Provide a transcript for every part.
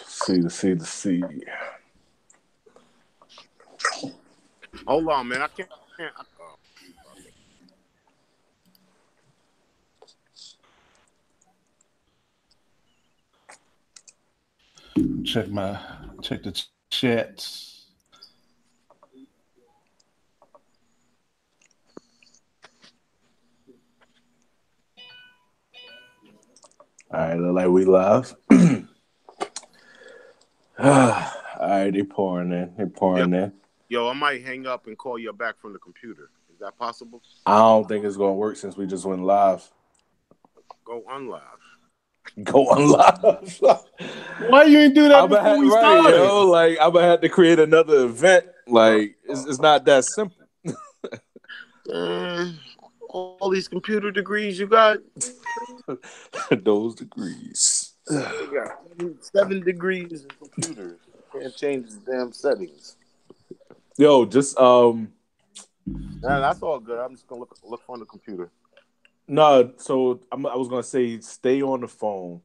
See. Hold on, man. I can't. Oh. Check the chats. All right, look like we live. All right, they pouring in. Yo, I might hang up and call you back from the computer. Is that possible? I don't think it's gonna work since we just went live. Go unlive. Go on live. Why you ain't do that before we started? Yo, like I'm gonna have to create another event. Like it's not that simple. All these computer degrees you got. Those degrees. You got 7 degrees in computers. Can't change the damn settings. Yo, just Nah, that's all good. I'm just gonna look on the computer. no. So I was gonna say, stay on the phone.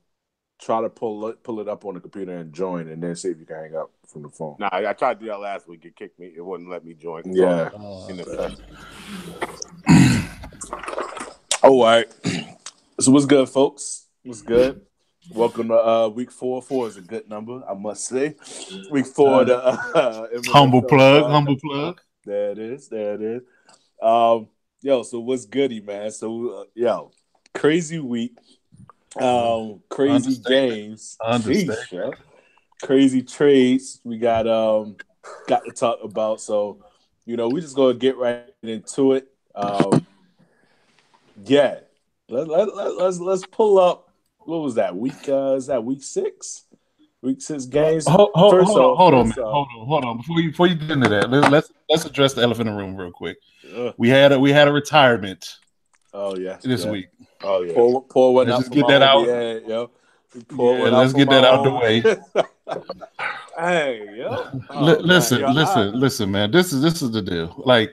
Try to pull it up on the computer and join, and then see if you can hang up from the phone. Nah, I tried to do that last week. It kicked me. It wouldn't let me join. Yeah. In All right. So what's good, folks? What's good? Welcome to week 4. 4 is a good number, I must say. Week 4. Humble plug. There it is. Yo, so what's goody, man? So crazy week. Crazy games. Sheesh, yo. Crazy trades. We got to talk about. So, we just gonna get right into it. Yeah. Let's pull up. What was that week? Is that week 6? Week 6 games. Hold on. Before you get into that, let's address the elephant in the room real quick. We had a retirement. Oh yeah. This week. Oh yeah. Pour one. Let's get that out. Yo. Let's get that out the way. Hey, yo. Listen, man. This is the deal. Like,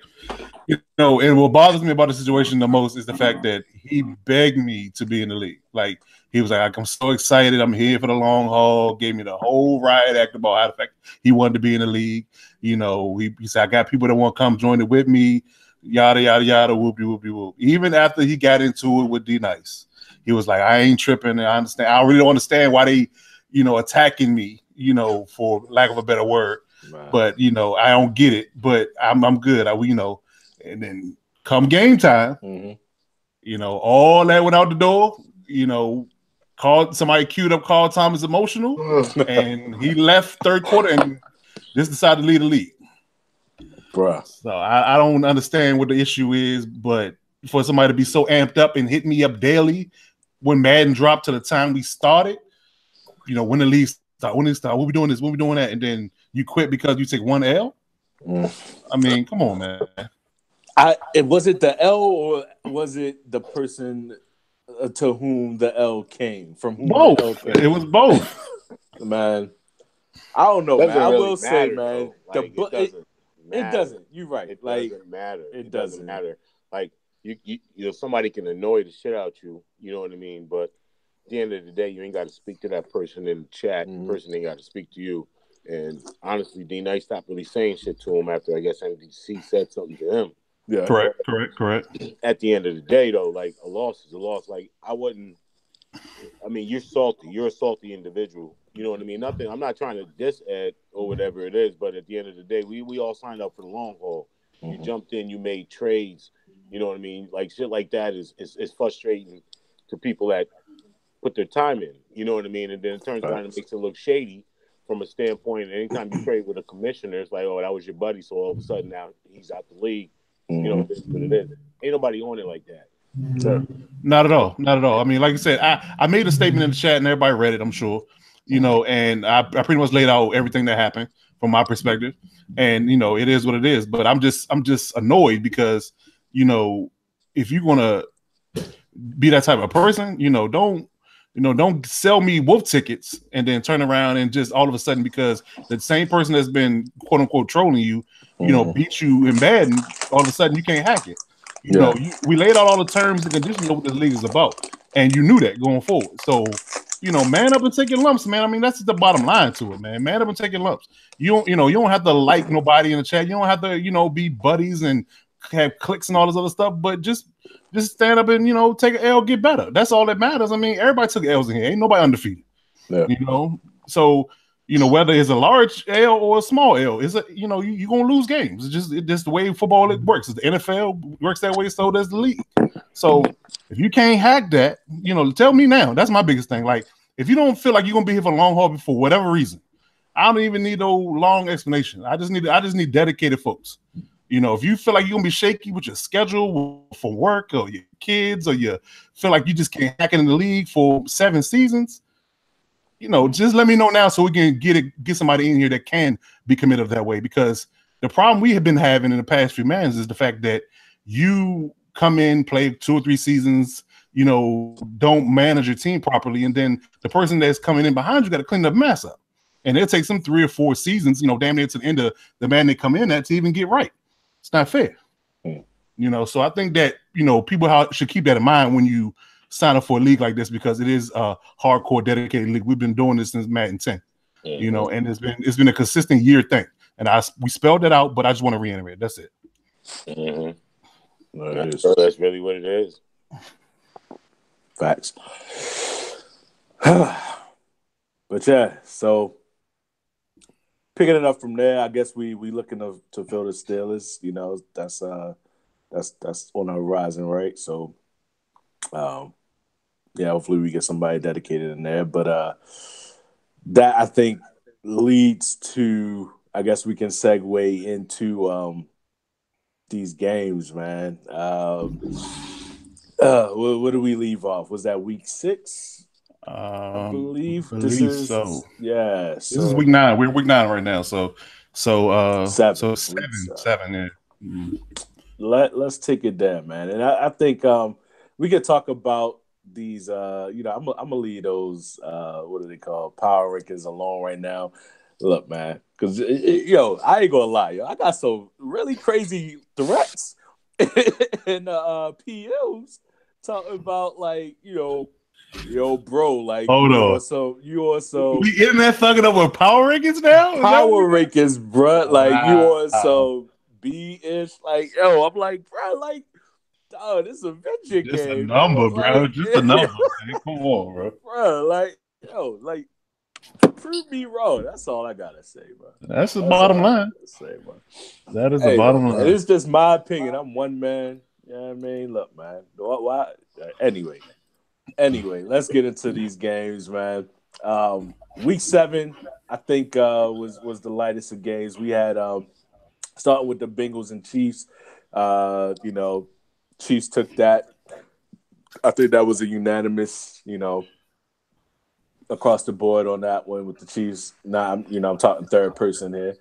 and what bothers me about the situation the most is the fact that he begged me to be in the league. Like, he was like, I'm so excited. I'm here for the long haul. Gave me the whole riot act about how the fact he wanted to be in the league. He said, I got people that want to come join it with me. Yada, yada, yada, whoopie, whoopie, whoop. Even after he got into it with D Nice, he was like, I ain't tripping. I understand. I really don't understand why they, attacking me, for lack of a better word. Right. But, I don't get it. But I'm good. And then come game time, all that went out the door, called somebody queued up, called Thomas emotional, and he left third quarter and just decided to lead the league. Bruh. So I don't understand what the issue is, but for somebody to be so amped up and hit me up daily when Madden dropped to the time we started, when the league start, we'll be doing this, we'll be doing that, and then you quit because you take one L. I mean, come on, man. Was it the L or was it the person to whom the L came? From whom both. The L came? It was both. Man, I don't know, man. Really I will matter, say, man, it doesn't. You're right. It doesn't matter. It doesn't matter. Like you somebody can annoy the shit out you. You know what I mean? But at the end of the day, you ain't got to speak to that person in the chat. The person ain't got to speak to you. And honestly, D Nice stopped really saying shit to him after I guess NBC said something to him. Yeah, correct. At the end of the day, though, like a loss is a loss. Like you're salty. You're a salty individual. You know what I mean? I'm not trying to diss Ed or whatever it is, but at the end of the day, we all signed up for the long haul. You jumped in, you made trades. You know what I mean? Like shit like that is frustrating to people that put their time in. You know what I mean? And then it turns around and makes it look shady from a standpoint. Anytime you trade with a commissioner, it's like, oh, that was your buddy, so all of a sudden now he's out the league. You know what it is. Ain't nobody on it like that. So, not at all. I mean, like I said, I made a statement in the chat and everybody read it, I'm sure. And I pretty much laid out everything that happened from my perspective. And it is what it is. But I'm just annoyed because, if you're gonna be that type of person, don't sell me wolf tickets and then turn around and just all of a sudden, because the same person that's been quote unquote trolling you, beat you in Madden, all of a sudden you can't hack it. We laid out all the terms and conditions of what this league is about. and you knew that going forward. So, man up and taking lumps, man. I mean, that's the bottom line to it, man. Man up and taking lumps. You don't have to like nobody in the chat. You don't have to, be buddies and have clicks and all this other stuff. But just stand up and take an L, get better. That's all that matters. I mean, everybody took L's in here. Ain't nobody undefeated. Yeah. So whether it's a large L or a small L, you're gonna lose games. It's just the way football works. The NFL works that way, so does the league. So if you can't hack that, tell me now. That's my biggest thing. Like, if you don't feel like you're gonna be here for a long haul for whatever reason, I don't even need no long explanation. I just need dedicated folks. If you feel like you're gonna be shaky with your schedule for work or your kids, or you feel like you just can't hack it in the league for 7 seasons, just let me know now so we can get somebody in here that can be committed that way. Because the problem we have been having in the past few months is the fact that you come in, play 2 or 3 seasons, don't manage your team properly, and then the person that's coming in behind you got to clean the mess up. And it'll take some 3 or 4 seasons, damn near to the end of the man they come in at to even get right. It's not fair. So I think that, people should keep that in mind when you sign up for a league like this, because it is a hardcore dedicated league. We've been doing this since Madden 10, and it's been a consistent year thing. And we spelled it out, but I just want to reiterate. That's it. So that's really what it is. Facts. But yeah, so picking it up from there, I guess we looking to fill the Steelers. That's on the horizon, right? So, hopefully we get somebody dedicated in there. But that, I think, leads to, I guess we can segue into these games, man. What do we leave off? Was that week 6? I believe this is so. Yeah, this is week 9. We're week 9 right now. So 7. Seven. 7. Yeah. Mm-hmm. Let's take it there, man. And I think we could talk about these. I'm gonna leave those. What are they called? Power rankings alone right now. Look, man, because I ain't gonna lie, I got some really crazy threats in PMs talking about, like, bro, like, hold on. You also we in there fucking up with power rankings now. Power rankings, bro. Like, you also B-ish. Like, I'm like, bro, like, oh, this is a venture just game. A number, bro. Like, just a number, man. Come on, bro. Bro, like, like, prove me wrong. That's all I gotta say, bro. That's the bottom line. That is the bottom line. It's just my opinion. I'm one man. You know what I mean? Look, man. Why? Anyway, let's get into these games, man. Week 7, I think, was the lightest of games. We had starting with the Bengals and Chiefs. Chiefs took that. I think that was a unanimous, across the board on that one with the Chiefs. Now, I'm talking third person here.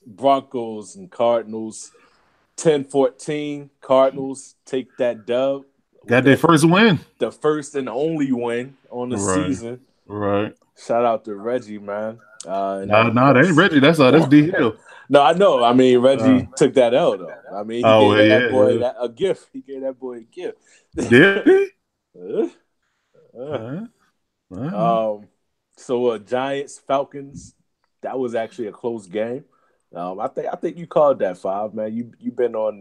Broncos and Cardinals, 10-14. Cardinals take that dub. Got their first win. The first and only win on the season. Right. Shout out to Reggie, man. No, that ain't Reggie. That's D Hill. No, I know. I mean, Reggie took that L, though. I mean, he gave that boy a gift. He gave that boy a gift. Did he? So Giants, Falcons, that was actually a close game. I think you called that 5, man. You've been on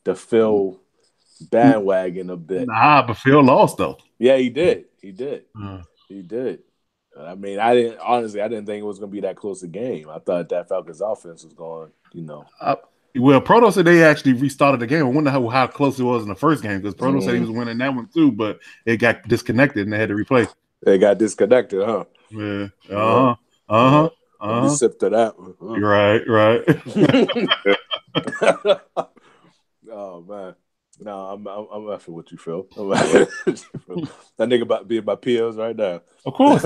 the Phil bandwagon a bit. Nah, but Phil lost though. Yeah, he did. He did. I mean, I didn't think it was going to be that close a game. I thought that Falcons offense was going, Well, Proto said they actually restarted the game. I wonder how close it was in the first game, because Proto said he was winning that one too, but it got disconnected and they had to replay. They got disconnected, huh? Yeah. You sipped to that one. Right. Oh man. No, I'm effing with you, Phil. That nigga about to be in my PLs right now. Of course.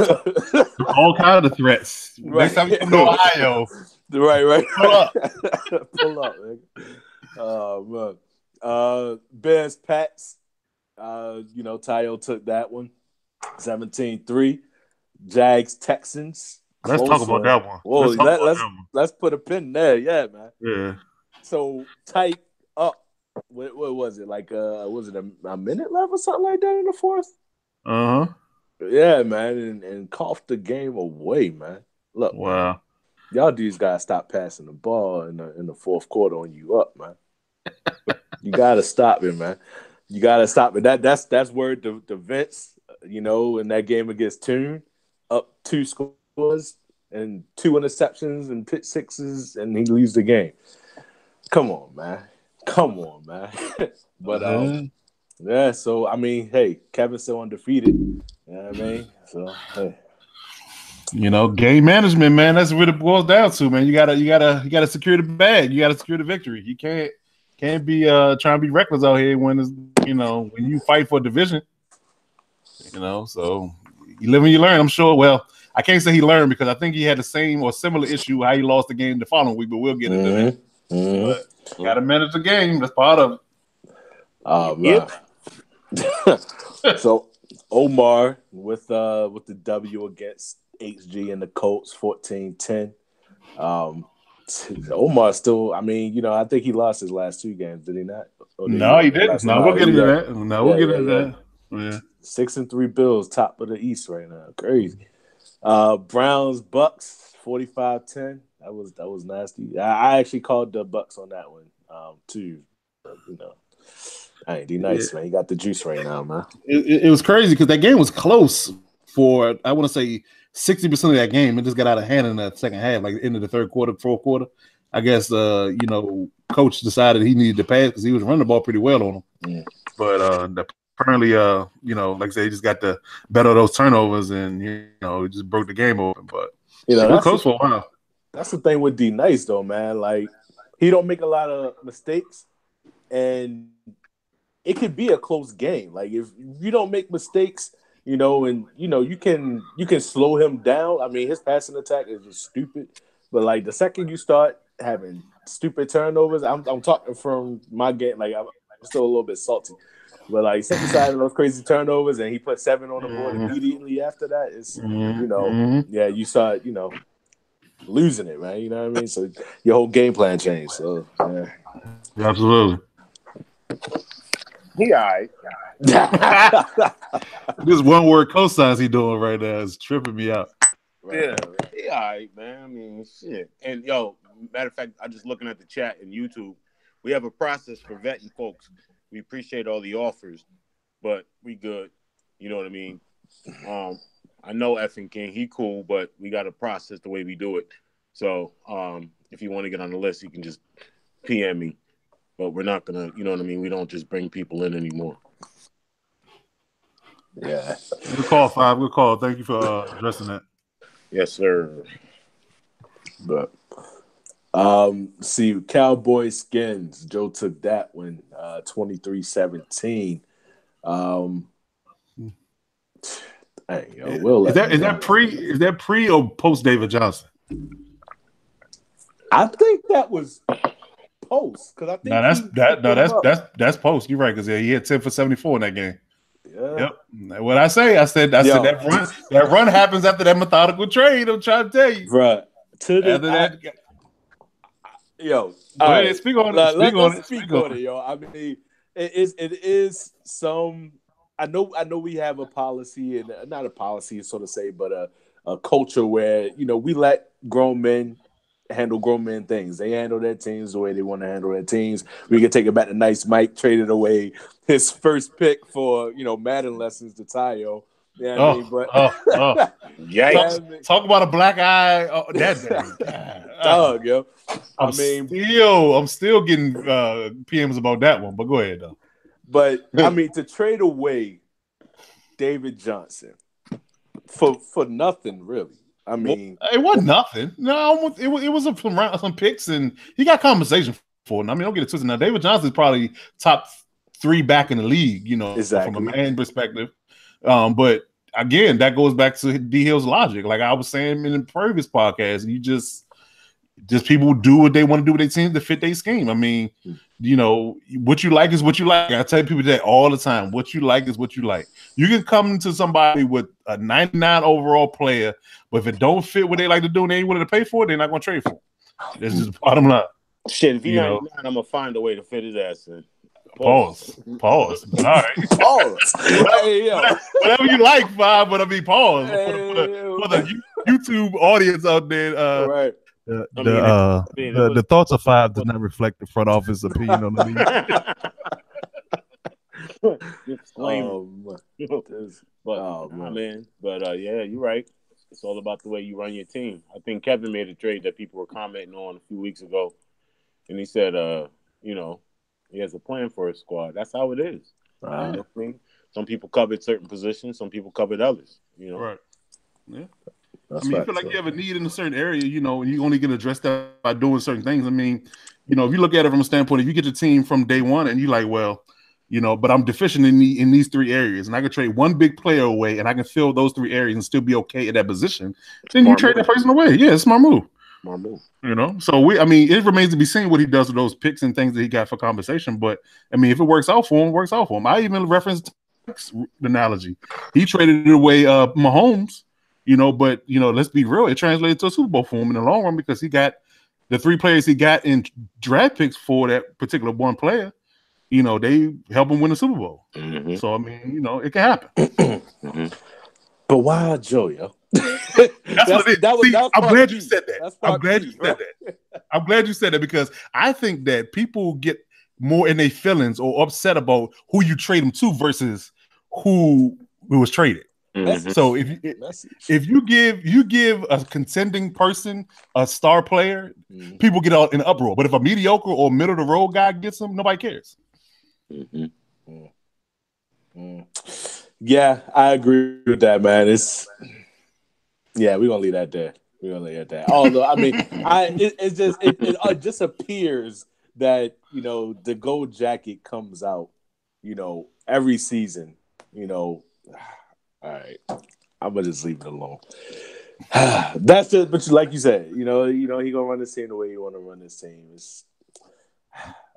All kinds of threats. Right. Next time you come to Ohio. Right. Pull up. Pull up, nigga. Oh man. Bears, Pats. Tayo took that one. 17-3. Jags, Texans. Let's talk about that one. Whoa, let's put a pin there. Yeah, man. Yeah. So tight up what was it like? Was it a minute left or something like that in the fourth? Uh huh. Yeah, man, and coughed the game away, man. Look, wow, y'all dudes gotta stop passing the ball in the fourth quarter on you up, man. You gotta stop it, man. You gotta stop it. That's where the Vince, in that game against Toon, up 2 scores and 2 interceptions and pick sixes, and he loses the game. Come on, man. Come on, man. But yeah. So I mean, hey, Kevin's still undefeated. You know what I mean? So hey. Game management, man. That's what it boils down to, man. You gotta secure the bag. You gotta secure the victory. You can't be trying to be reckless out here when when you fight for a division. So you live and you learn. I'm sure. Well, I can't say he learned because I think he had the same or similar issue how he lost the game the following week, but we'll get into that. But gotta manage the game. That's part of it. Yep. So Omar with the W against HG and the Colts 14-10. Omar still, I mean, I think he lost his last 2 games, did he not? No, he didn't. No, we'll get into that. No, we'll get into that. Yeah. 6-3 Bills, top of the East right now. Crazy. Browns Bucks 45-10. That was nasty. I actually called the Bucks on that one too. I ain't nice, man. You got the juice right now, man. It was crazy because that game was close for, I want to say, 60% of that game. It just got out of hand in the second half, like the end of the third quarter, fourth quarter. I guess coach decided he needed to pass because he was running the ball pretty well on him. Yeah. But apparently, like I said, he just got the better of those turnovers and it just broke the game open. But it was close for a while. That's the thing with D Nice though, man. Like he don't make a lot of mistakes, and it could be a close game. Like if you don't make mistakes, and you can slow him down. I mean, his passing attack is just stupid. But like the second you start having stupid turnovers, I'm talking from my game. Like I'm still a little bit salty. But like set aside those crazy turnovers, and he put 7 on the board immediately after that. It's yeah, you start losing it, man. You know what I mean? So your whole game plan changed. So yeah. Absolutely. He all right. This one word cosigns he doing right now is tripping me out. Yeah, he all right, man. I mean, shit. And matter of fact, I'm just looking at the chat in YouTube. We have a process for vetting folks. We appreciate all the offers, but we good. You know what I mean? I know Effing King, he cool, but we got to process the way we do it. So if you want to get on the list, you can just PM me. But we're not going to, you know what I mean? We don't just bring people in anymore. Yeah. Good call, Five. Good call. Thank you for addressing that. Yes, sir. But see, Cowboy Skins. Joe took that one 23-17. Hey, yo, is that pre or post David Johnson? I think that was post because I think that's post. You're right because he had 10 for 74 in that game. Yeah. Yep. What I said that run happens after that methodical trade. I'm trying to tell you, right? Yo, right. Speak on it. Speak on it, yo. I mean, it is some. I know we have a policy and not a policy, so to say, but a culture where we let grown men handle grown men things. They handle their teams the way they want to handle their teams. We can take it back to Nice Mike traded away his first pick for Madden lessons to Tayo. Yeah, I mean, but talk about a black eye. That dog, yo. I'm still getting PMs about that one, but go ahead though. But I mean, to trade away David Johnson for nothing really. I mean, it wasn't nothing. No, it was some picks, and he got compensation for it. I mean, don't get it twisted. Now, David Johnson is probably top 3 back in the league, exactly. From a man perspective. But again, that goes back to D Hill's logic. Like I was saying in the previous podcast, you just people do what they want to do with their team to fit their scheme. I mean, what you like is what you like. I tell people that all the time. What you like is what you like. You can come to somebody with a 99 overall player, but if it don't fit what they like to do and they ain't willing to pay for it, they're not going to trade for it. That's just the bottom line. Shit, if he's 99, I'm going to find a way to fit his ass in. Pause. All right. Pause. Hey, yo. Whatever you like, fine, but I mean, pause. For the YouTube audience out there, right. The thoughts of five does not reflect the front office opinion on the league. Disclaimer. Man. But yeah, you're right. It's all about the way you run your team. I think Kevin made a trade that people were commenting on a few weeks ago, and he said, you know, he has a plan for his squad. That's how it is. Right. You know what I mean? Some people covered certain positions, some people covered others. You know, right? Yeah. That's you feel like you have a need in a certain area, you know, and you only get addressed that by doing certain things. I mean, you know, if you look at it from a standpoint, if you get the team from day one and you're like, well, you know, but I'm deficient in these three areas, and I can trade one big player away, and I can fill those three areas and still be okay at that position, then you trade that person away. Yeah, it's my move. My move. You know, so it remains to be seen what he does with those picks and things that he got for compensation. But I mean, if it works out for him, it works out for him. I even referenced the analogy. He traded it away, Mahomes. You know, but you know, let's be real. It translated to a Super Bowl for him in the long run because he got the three players he got in draft picks for that particular one player. You know, they help him win the Super Bowl. Mm-hmm. So I mean, you know, it can happen. Mm-hmm. But why Joe, yo? I'm glad you said that. I'm glad you said that. I'm glad you said that because I think that people get more in their feelings or upset about who you trade them to versus who was traded. Mm-hmm. So if you give a contending person a star player, people get out in an uproar. But if a mediocre or middle of the road guy gets them, nobody cares. Mm-hmm. Yeah, I agree with that, man. We're gonna leave that there. We're gonna leave it there. Although I mean, it just appears that you know the gold jacket comes out, you know, every season. You know, all right, I'm gonna just leave it alone. That's just, but like you said, you know, he gonna run this team the way you want to run this team.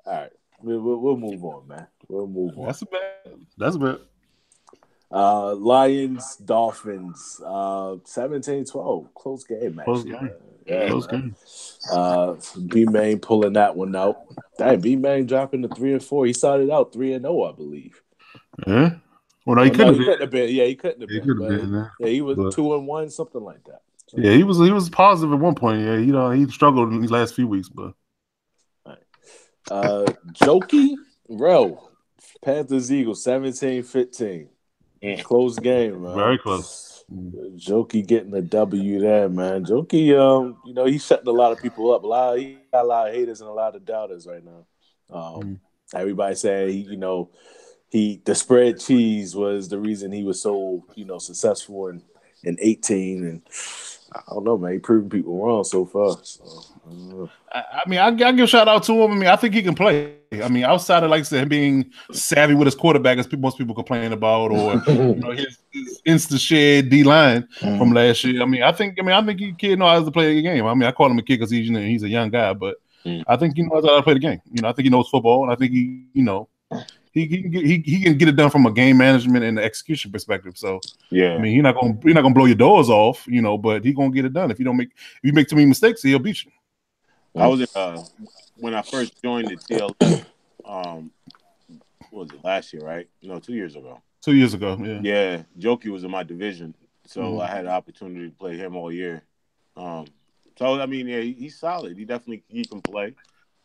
All right. We'll move on, man. We'll move on. That's a bit. Lions, Dolphins, 17-12. Close game, man. Close game. Yeah, close game. B-Main pulling that one out. Dang, B-Main dropping to 3-4. He started out 3-0, I believe. Yeah. Well, no, he couldn't have been. Yeah, he couldn't have been. Yeah, he was 2-1, something like that. Yeah, he was positive at one point. Yeah, you know, he struggled in these last few weeks, but. Jokey, bro. Panthers Eagles 17-15. Close game, man. Very close. Jokey getting the W there, man. Jokey, you know, he's shutting a lot of people up. He got a lot of haters and a lot of doubters right now. Everybody saying, you know, the spread cheese was the reason he was so, you know, successful in 18, and I don't know, man. He proving people wrong so far. So, I mean, I give a shout out to him. I mean, I think he can play. I mean, outside of like I said, him being savvy with his quarterback, as most people complain about, or you know, his insta shared D line from last year. I mean, I think he kid knows how to play the game. I mean, I call him a kid because he's a young guy, but I think he knows how to play the game. You know, I think he knows football, and I think he can get it done from a game management and execution perspective. So yeah, I mean, he's not gonna blow your doors off, you know, but he's gonna get it done. If you make too many mistakes, he'll beat you. I was when I first joined the TLS, what was it, last year, right? No, 2 years ago. 2 years ago, yeah. Yeah, Jokey was in my division, so I had the opportunity to play him all year. So I mean, yeah, he's solid. He can play.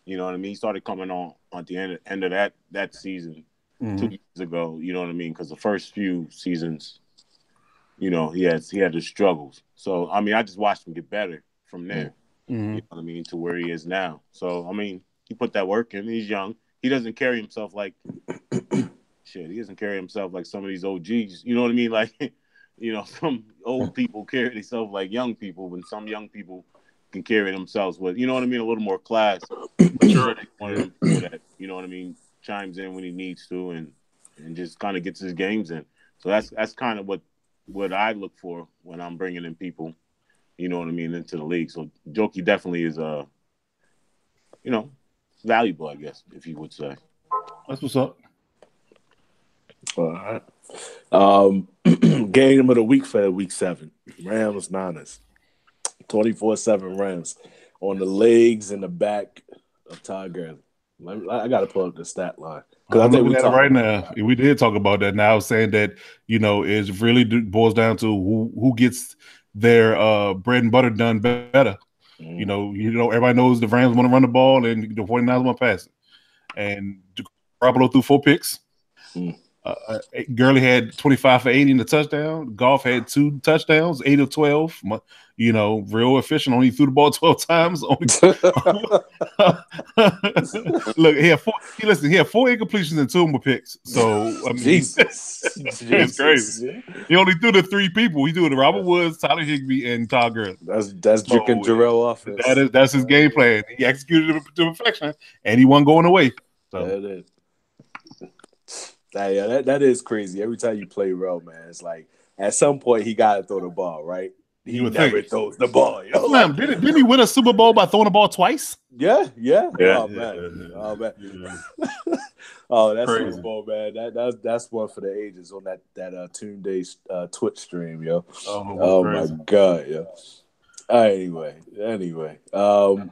You know what I mean? He started coming on at the end of that season 2 years ago. You know what I mean? Because the first few seasons, you know, he had his struggles. So I mean, I just watched him get better from there. You know what I mean? To where he is now. So I mean, he put that work in. He's young. He doesn't carry himself like shit. He doesn't carry himself like some of these OGs. You know what I mean? Like, you know, some old people carry themselves like young people, when some young people can carry themselves with, you know what I mean, a little more class, maturity. One of them people that, you know what I mean, chimes in when he needs to and just kind of gets his games in. So that's kind of what I look for when I'm bringing in people, you know what I mean, into the league. So Jokey definitely is you know, valuable, I guess, if you would say. That's what's up. All right. Game of the week for week 7. Rams Niners. 24-7 Rams on the legs and the back of Todd Gurley. I got to pull up the stat line. I'm looking at it right now. We did talk about that. Now, saying that it really boils down to who gets their bread and butter done better. Everybody knows the Rams want to run the ball and the 49ers want to pass it. And Garoppolo threw 4 picks. Gurley had 25 for 80 in the touchdown. Goff had 2 touchdowns, 8 of 12. Real efficient. Only threw the ball 12 times. Look, he had 4 incompletions and 2 more picks. So I mean, Jesus. It's crazy. Yeah. He only threw to 3 people. He threw to Robert Woods, Tyler Higbee, and Todd Gurley. That's Drake and Jarrell offense. That's his game plan. He executed it to perfection, and he wasn't going away. So. That is. That is crazy. Every time you play Row, man, it's like at some point he got to throw the ball, right? He never throws the ball. Didn't he win a Super Bowl by throwing the ball twice? Yeah. Oh man. Oh, that's crazy. Super Bowl, man. That's one for the ages on that Toon Twitch stream, yo. Oh my God, yo. Anyway. All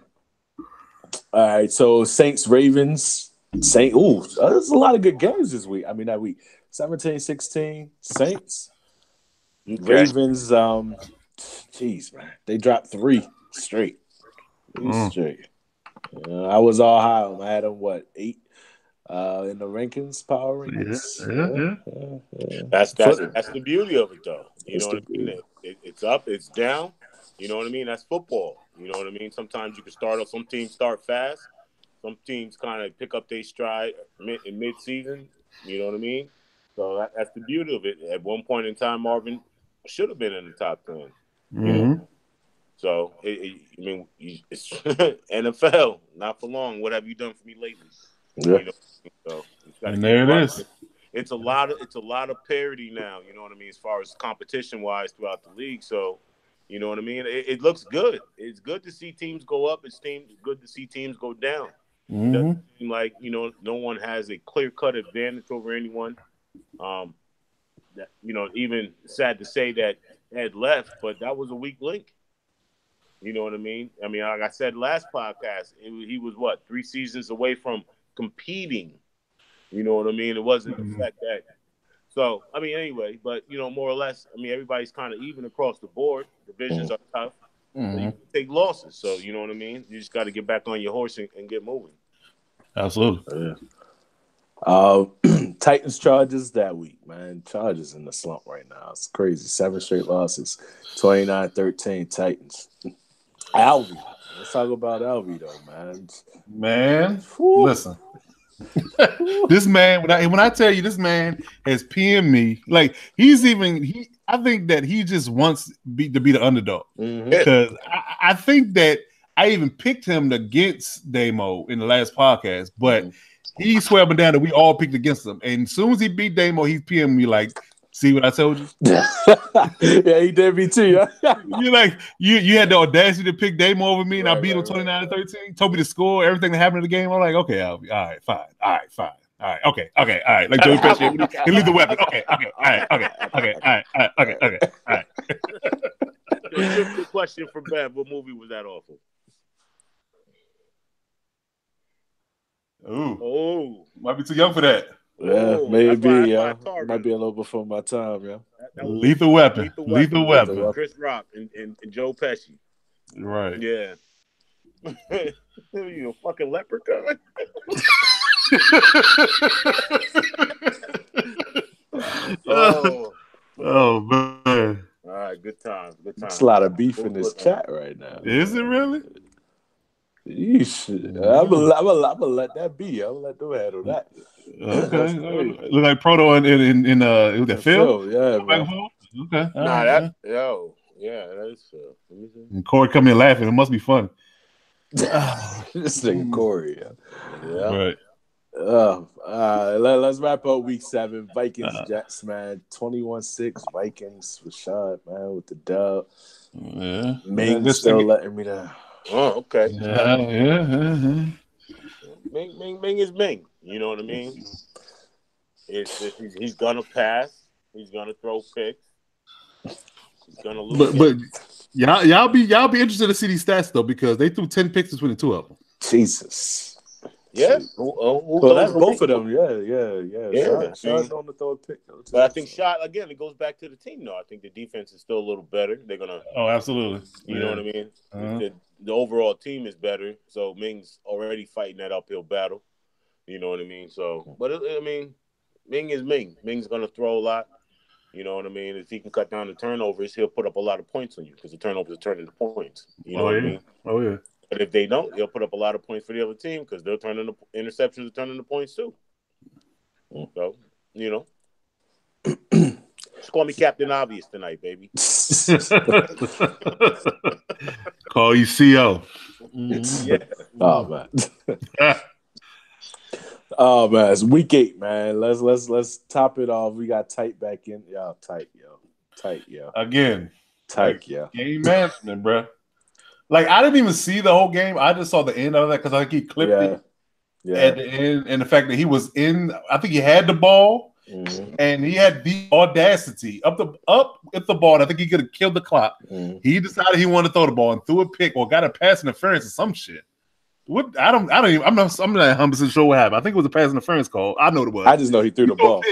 right, so Saints Ravens. There's a lot of good games this week. I mean, that week 17-16 Saints, Ravens. Jeez, man, they dropped 3 straight. I was all high on them. I had them 8 in the rankings, power rankings. Yeah. That's the beauty of it, though. You know what I mean? It's up, it's down. You know what I mean? That's football. You know what I mean? Sometimes you can start off. Some teams start fast. Some teams kind of pick up their stride in mid-season. You know what I mean? So that's the beauty of it. At one point in time, Marvin should have been in the top 10. Mm-hmm. You know? So, it's NFL. Not for long. What have you done for me lately? Yeah. So and there it is. It's a lot of parity now. You know what I mean? As far as competition-wise throughout the league. So, you know what I mean? It looks good. It's good to see teams go up. It's good to see teams go down. It doesn't seem like, no one has a clear-cut advantage over anyone. Even sad to say that Ed left, but that was a weak link. You know what I mean? I mean, like I said last podcast, he was 3 seasons away from competing. You know what I mean? It wasn't the fact that. So, I mean, anyway, but, more or less, I mean, everybody's kind of even across the board. Divisions are tough. So you take losses. So, you know what I mean? You just got to get back on your horse and get moving. Absolutely. Titans Chargers that week, man. Chargers in the slump right now. It's crazy. 7 straight losses. 29-13 Titans. Alvy. Let's talk about Alvy, though, man. Listen. This man, when I tell you, this man has PM'd me. Like I think that he just wants to be the underdog. Because I think that I even picked him against Damo in the last podcast, but he swore up and down that we all picked against him. And as soon as he beat Damo, he's PM'd me like, see what I told you? Yeah, he did me too. You're like, you had the audacity to pick Damo over me, and I beat him 29-13. Told me to score, everything that happened in the game. I'm like, okay, Alvy, all right, fine. All right, okay, all right. Like Joey Pesci, he leave the weapon. Okay, all right. Good question for Bev. What movie was that off of? Oh, might be too young for that. Yeah, maybe. Might be a little before my time. Yeah. Lethal Weapon. Chris Rock and Joe Pesci. Right. Yeah. You a fucking leprechaun? Oh man. All right, good time. It's a lot of beef in this chat right now. Is it really? I'm gonna let that be. I'm gonna let them handle that. Okay. Look like Proto in the Phil. Yeah. Okay. That is Phil. And Corey coming in laughing. It must be fun. This nigga Corey. Yeah. Right. Let's wrap up week 7. Vikings Jets, man. 21-6 Vikings. Rashad, man, with the dub. Yeah. Ming still letting me down. Oh, okay. Yeah. Ming is Ming. You know what I mean? He's gonna pass. He's gonna throw picks. He's gonna lose. But y'all be interested to see these stats though, because they threw 10 picks between the two of them. Jesus. Yeah. Well, that's both of them. Yeah. Shot's on the throw a pick though, too. But I think Shot again. It goes back to the team though. I think the defense is still a little better. They're gonna. Oh, absolutely. You know what I mean. The overall team is better. So Ming's already fighting that uphill battle. You know what I mean. So, but I mean, Ming is Ming. Ming's gonna throw a lot. You know what I mean? If he can cut down the turnovers, he'll put up a lot of points on you because the turnovers are turning into points. You know what I mean? Oh, yeah. But if they don't, he'll put up a lot of points for the other team because they'll turn into interceptions are turning into points too. So, you know. Just call me Captain Obvious tonight, baby. Call you CO. Yeah. Oh, man. Oh man, it's week 8, man. Let's top it off. We got tight back in. Y'all tight, yo. Again. Tight, yo. Game management, bro. Like I didn't even see the whole game. I just saw the end of that because I think he clipped it at the end, and the fact that he was in. I think he had the ball, and he had the audacity up at the ball. I think he could have killed the clock. He decided he wanted to throw the ball and threw a pick or got a pass interference or some shit. What I'm not 100% sure what happened. I think it was a pass interference call. I know it was. I just know he threw the ball.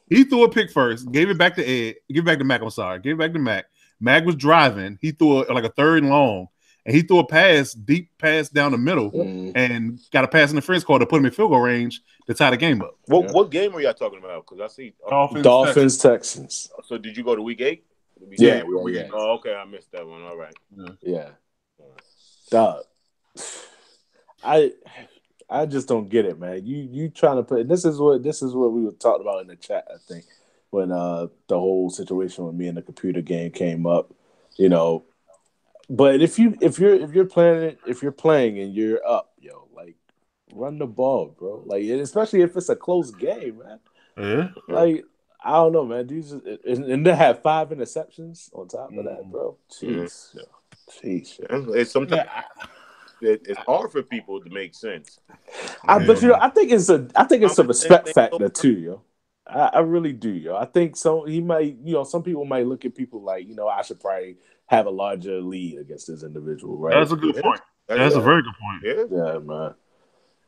He threw a pick first, gave it back to Ed, give it back to Mac. I'm sorry, gave it back to Mac. Mac was driving. He threw like a third and long, and he threw a deep pass down the middle, and got a pass interference call to put him in field goal range to tie the game up. What game were y'all talking about? Because I see Dolphins Texans. So did you go to week 8? Yeah. Oh, okay, I missed that one. All right. Yeah. Dog. I just don't get it, man. You trying to put this is what we were talking about in the chat, I think, when the whole situation with me and the computer game came up, you know. But if you're playing and you're up, yo, like run the ball, bro. Like, especially if it's a close game, man. Yeah. Like, I don't know, man. And they have 5 interceptions on top of that, bro. Jeez. It's sometimes it's hard for people to make sense. But I think it's a respect factor too, yo. I really do, yo. I think so. He might, some people might look at people like, I should probably have a larger lead against this individual, right? That's a good point. That's a very good point. Yeah, man.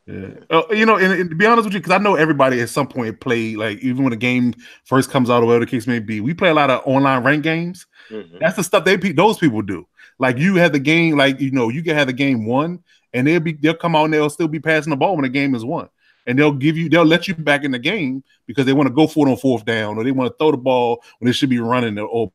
Yeah. And to be honest with you, because I know everybody at some point play, like even when the game first comes out or whatever the case may be, we play a lot of online ranked games. That's the stuff those people do. Like you have the game, you can have the game won, and they'll come out and they'll still be passing the ball when the game is won. And they'll let you back in the game because they want to go for it on 4th down, or they want to throw the ball when they should be running or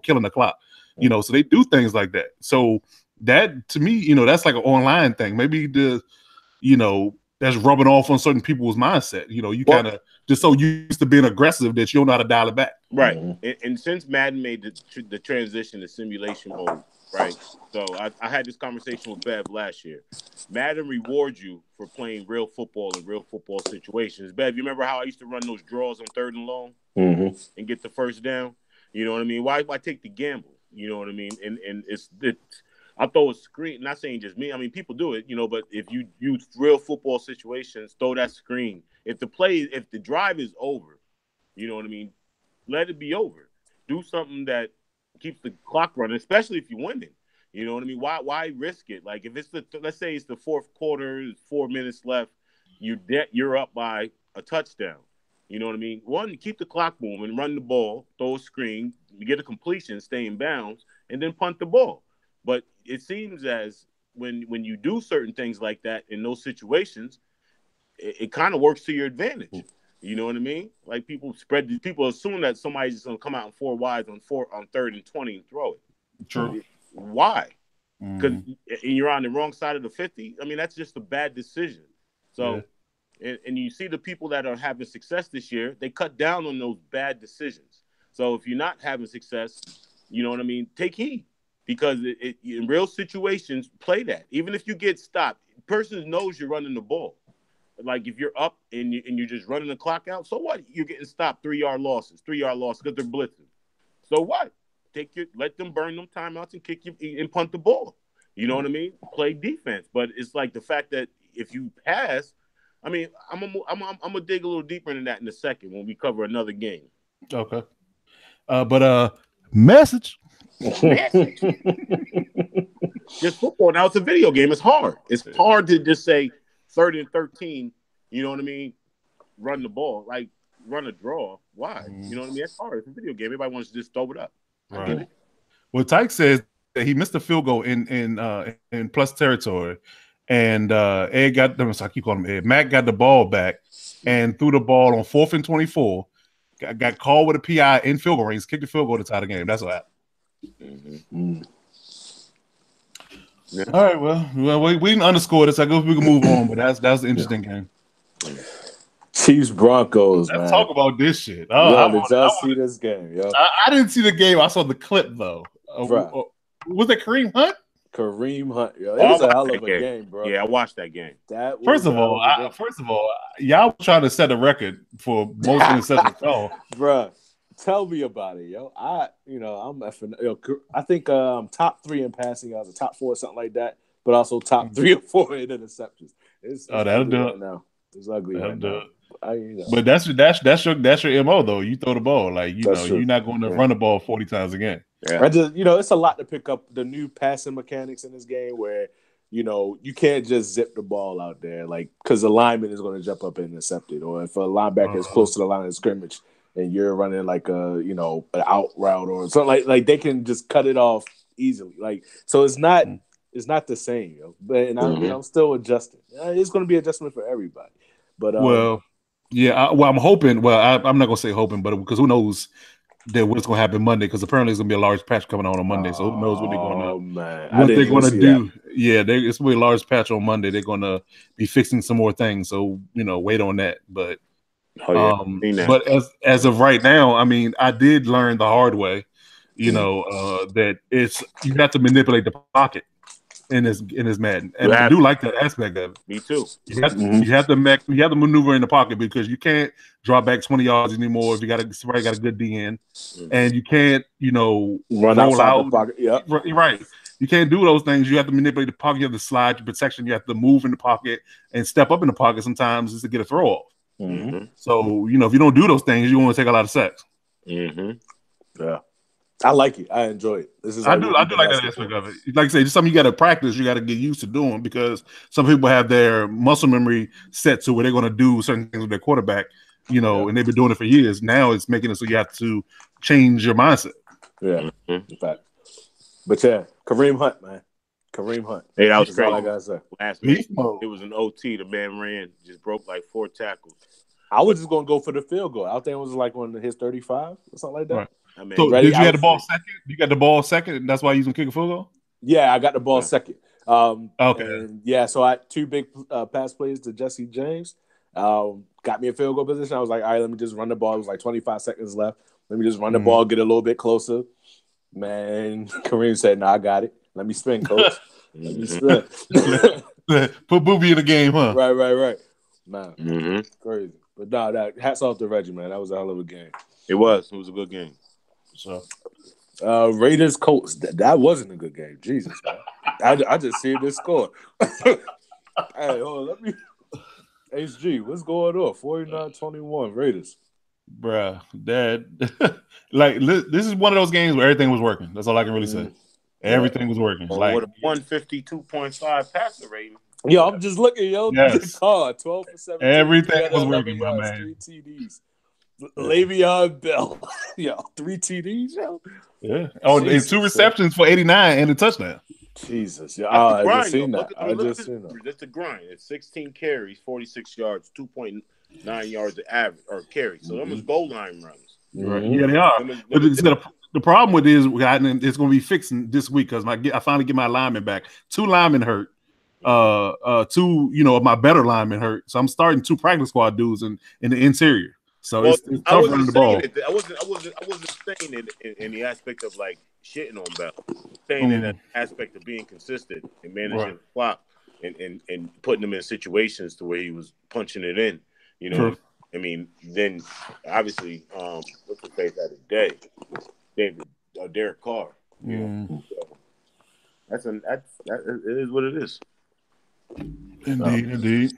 killing the clock. So they do things like that. So that to me, that's like an online thing. Maybe that's rubbing off on certain people's mindset. You kind of just so used to being aggressive that you don't know how to dial it back. Right. And since Madden made the transition to simulation mode, right? So I had this conversation with Bev last year. Madden rewards you for playing real football in real football situations. Bev, you remember how I used to run those draws on 3rd and long and get the first down? You know what I mean? Why take the gamble? You know what I mean? And I throw a screen, not saying just me. I mean, people do it, but if you use real football situations, throw that screen. If the drive is over, you know what I mean? Let it be over. Do something that keeps the clock running, especially if you're winning. You know what I mean? Why risk it? Like if it's let's say it's the 4th quarter, 4 minutes left, you're up by a touchdown. You know what I mean? One, keep the clock moving, run the ball, throw a screen, get a completion, stay in bounds, and then punt the ball. But it seems as when you do certain things like that in those situations, it kind of works to your advantage. You know what I mean? Like people assume that somebody's just gonna come out in 4 wides on 3rd and 20 and throw it. True. Why? Because you're on the wrong side of the 50. I mean, that's just a bad decision. So, and you see the people that are having success this year, they cut down on those bad decisions. So if you're not having success, you know what I mean? Take heed. Because in real situations, play that. Even if you get stopped, the person knows you're running the ball. Like if you're up and you're just running the clock out, so what? You're getting stopped 3-yard losses because they're blitzing. So what? Let them burn them timeouts and kick you and punt the ball. You know what I mean? Play defense. But it's like the fact that if you pass, I mean, I'm gonna dig a little deeper into that in a second when we cover another game. Okay. But message. Just football now. It's a video game. It's hard. It's hard to just say 3rd and 13. You know what I mean? Run the ball, like run a draw. Why? You know what I mean? That's hard. It's a video game. Everybody wants to just throw it up. I get it. Well, Tyke says that he missed a field goal in plus territory, and Ed got them. So I keep calling him Ed. Matt got the ball back and threw the ball on 4th and 24. Got called with a PI in field goal range, kicked the field goal to tie the game. That's what happened. Yeah. All right, well, we can underscore this. I guess we can move on, but that's an interesting game. Chiefs Broncos. Let's talk about this shit. Did y'all see this game? Yo, I didn't see the game. I saw the clip though. Was it Kareem Hunt? Kareem Hunt. Yo, it was a hell of a game, bro. Yeah, I watched that game. First of all, y'all trying to set a record for most interceptions. Bro, tell me about it, yo. I'm effing. Yo, I think top 3 in passing yards, or top 4, something like that, but also top 3 or 4 in interceptions. It's that'll do it. Now it's ugly right now. But that's your MO though. You throw the ball, like you're not going to run the ball 40 times again. Yeah. It's a lot to pick up the new passing mechanics in this game where you can't just zip the ball out there, like, because the lineman is going to jump up and intercept it, or if a linebacker is close to the line of scrimmage and you're running like an out route or something, like they can just cut it off easily. Like, so it's not the same, yo. But I'm still adjusting. It's going to be adjustment for everybody. But I'm hoping. Well, I'm not gonna say hoping, but because who knows what's gonna happen Monday? Because apparently there's gonna be a large patch coming on Monday. So who knows what they're gonna do? Yeah, it's gonna be a large patch on Monday. They're gonna be fixing some more things. So wait on that. But but as of right now, I mean, I did learn the hard way. That you have to manipulate the pocket in this Madden, and I do like that aspect of it. Me too. You have to maneuver in the pocket because you can't drop back 20 yards anymore if somebody got a good DN, and you can't run roll out the pocket. Yep. Right. You can't do those things. You have to manipulate the pocket. You have to slide your protection. You have to move in the pocket and step up in the pocket sometimes just to get a throw off. So if you don't do those things, you're going to take a lot of sacks. Yeah. I like it. I enjoy it. I do like that aspect of it. Like I say, just something you got to practice. You got to get used to doing because some people have their muscle memory set to where they're going to do certain things with their quarterback, and they've been doing it for years. Now it's making it so you have to change your mindset. Yeah, in fact. But yeah, Kareem Hunt, man. Kareem Hunt. Hey, that was crazy. All I gotta say. Last week, it was an OT. The man ran, just broke like 4 tackles. I was just going to go for the field goal. I think it was like on his 35 or something like that. Right. So did you have the ball second? You got the ball second, and that's why you was gonna kick a field goal? Yeah, I got the ball second. Okay. So I had 2 big pass plays to Jesse James. Got me a field goal position. I was like, all right, let me just run the ball. It was like 25 seconds left. Let me just run the ball, get a little bit closer. Man, Kareem said, "No, I got it. Let me spin, coach. Let me spin." Put Booby in the game, huh? Right. Man, crazy. But no, hats off to Reggie, man. That was a hell of a game. It was a good game. So, Raiders Colts. That wasn't a good game. Jesus, man. I just see this score. Hey, hold on, let me. HG, what's going on? 49-21 Raiders. Bruh, this is one of those games where everything was working. That's all I can really say. Everything was working. With a 152.5 passer rating. Yo, I'm just looking, yo. Yes. 12 for 17. Everything was working, my man. 3 TDs. Le'Veon Bell. Yo, 3 TDs, yo. Yeah. Oh, and 2 receptions for 89 and a touchdown. Jesus. Yeah. I just seen that. That's the grind. It's 16 carries, 46 yards, 2.9 yards of average or carry. So almost goal line runs. Right. Yeah, they are. But the problem with it is it's going to be fixing this week because I finally get my lineman back. 2 linemen hurt. 2 of my better linemen hurt. So I'm starting 2 practice squad dudes in the interior. So it's tough running the ball. I wasn't saying it in the aspect of like shitting on Bell. Saying in that aspect of being consistent and managing the clock and putting him in situations to where he was punching it in. True. I mean, then obviously, what's the face out of day? Derek Carr. So it is what it is. Indeed.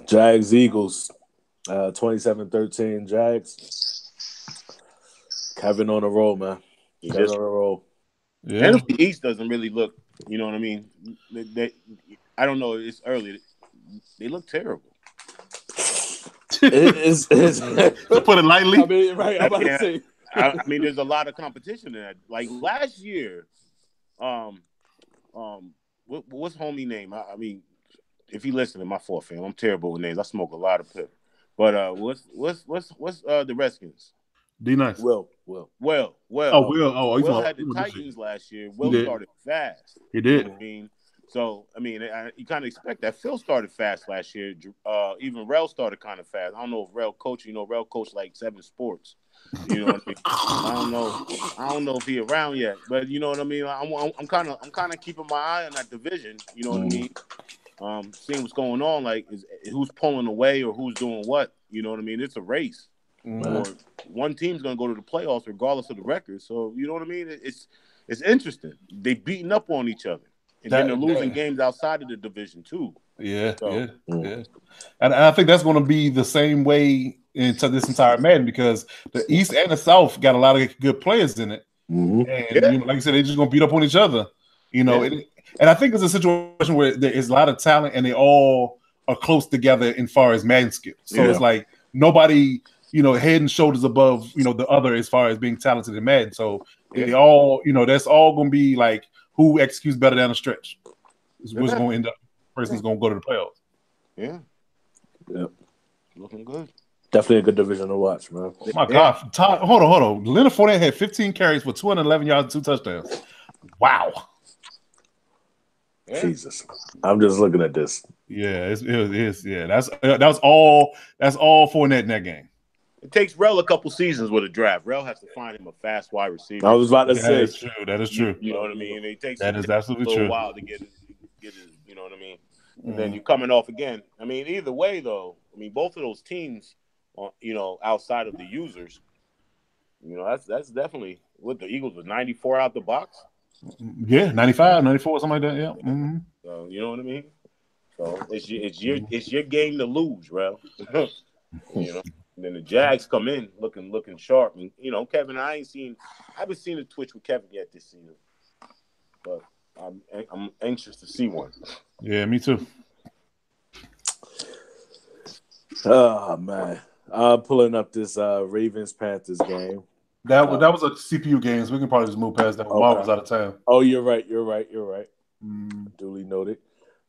Jags Eagles. 27-13 Jags. Kevin on a roll, man. Kevin on a roll. Yeah. NFC East doesn't really look, you know what I mean? I don't know. It's early. they look terrible. To put it lightly. I mean, right? I'm about to say. I mean, there's a lot of competition in that. Like last year, what's homie name? I mean, if you listen to my fault, fam, I'm terrible with names. I smoke a lot of pip. But what's the Redskins? D nice. Will. Oh, Will. Oh, Will had the Titans last year. Will started fast. He did. You know what I mean? So, I mean, you kind of expect that. Phil started fast last year. Even Rel started kind of fast. I don't know if Rel coached. Rel coached like 7 sports. You know what I mean? I don't know if he around yet. But you know what I mean? I'm kind of keeping my eye on that division. You know what I mean? Seeing what's going on. Like, who's pulling away or who's doing what. You know what I mean? It's a race. Or one team's gonna go to the playoffs regardless of the record. So you know what I mean? It's interesting. They beating up on each other. And then they're losing games outside of the division too. Yeah. And I think that's going to be the same way into this entire Madden because the East and the South got a lot of good players in it, and like I said, they're just going to beat up on each other. And I think it's a situation where there is a lot of talent, and they all are close together in far as Madden skills. So it's like nobody, head and shoulders above, the other as far as being talented in Madden. So they all, that's all going to be like. Who executes better down the stretch is what's going to end up. Person's going to go to the playoffs. Yeah. Yep. Looking good. Definitely a good division to watch, man. Oh my God. Hold on. Leonard Fournette had 15 carries for 211 yards and 2 touchdowns. Wow. Yeah. Jesus. I'm just looking at this. Yeah, it is. Yeah, that's all Fournette in that game. It takes Rel a couple seasons with a draft. Rel has to find him a fast wide receiver. I was about to say. That is true. You know what I mean? It takes absolutely a while to get his, you know what I mean? And then you're coming off again. I mean, either way, though, both of those teams, outside of the users, that's definitely what the Eagles were 94 out the box. Yeah, 95, 94, something like that. Yeah. Mm-hmm. So, you know what I mean? So it's your game to lose, Rel. And then the Jags come in looking sharp. And, Kevin, I haven't seen a twitch with Kevin yet this season. But I'm anxious to see one. Yeah, me too. Oh, man. Pulling up this Ravens-Panthers game. That was a CPU game, so we can probably just move past that. Okay. Mark was out of town. Oh, you're right. Duly noted.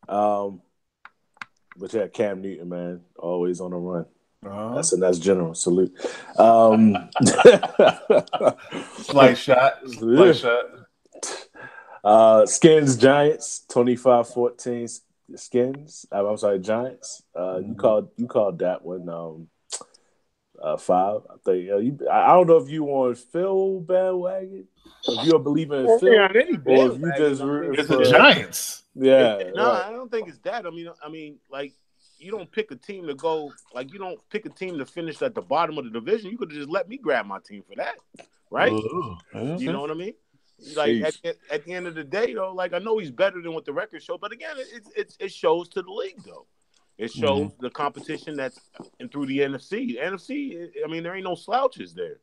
But yeah, Cam Newton, man, always on the run. That's general. Salute. Slight shot. Skins Giants 25-14. Skins. I'm sorry, Giants. You called that one 5. I think. I don't know if you on Phil bandwagon, if you're believing in Phil, or if you just it's the Giants. Yeah. No, I don't think it's that. I mean, like. You don't pick a team to go you don't pick a team to finish at the bottom of the division. You could have just let me grab my team for that, right? You know what I mean? Like at the end of the day, though, like I know he's better than what the records show, but again, it shows to the league though. It shows the competition that's through the NFC. NFC, there ain't no slouches there.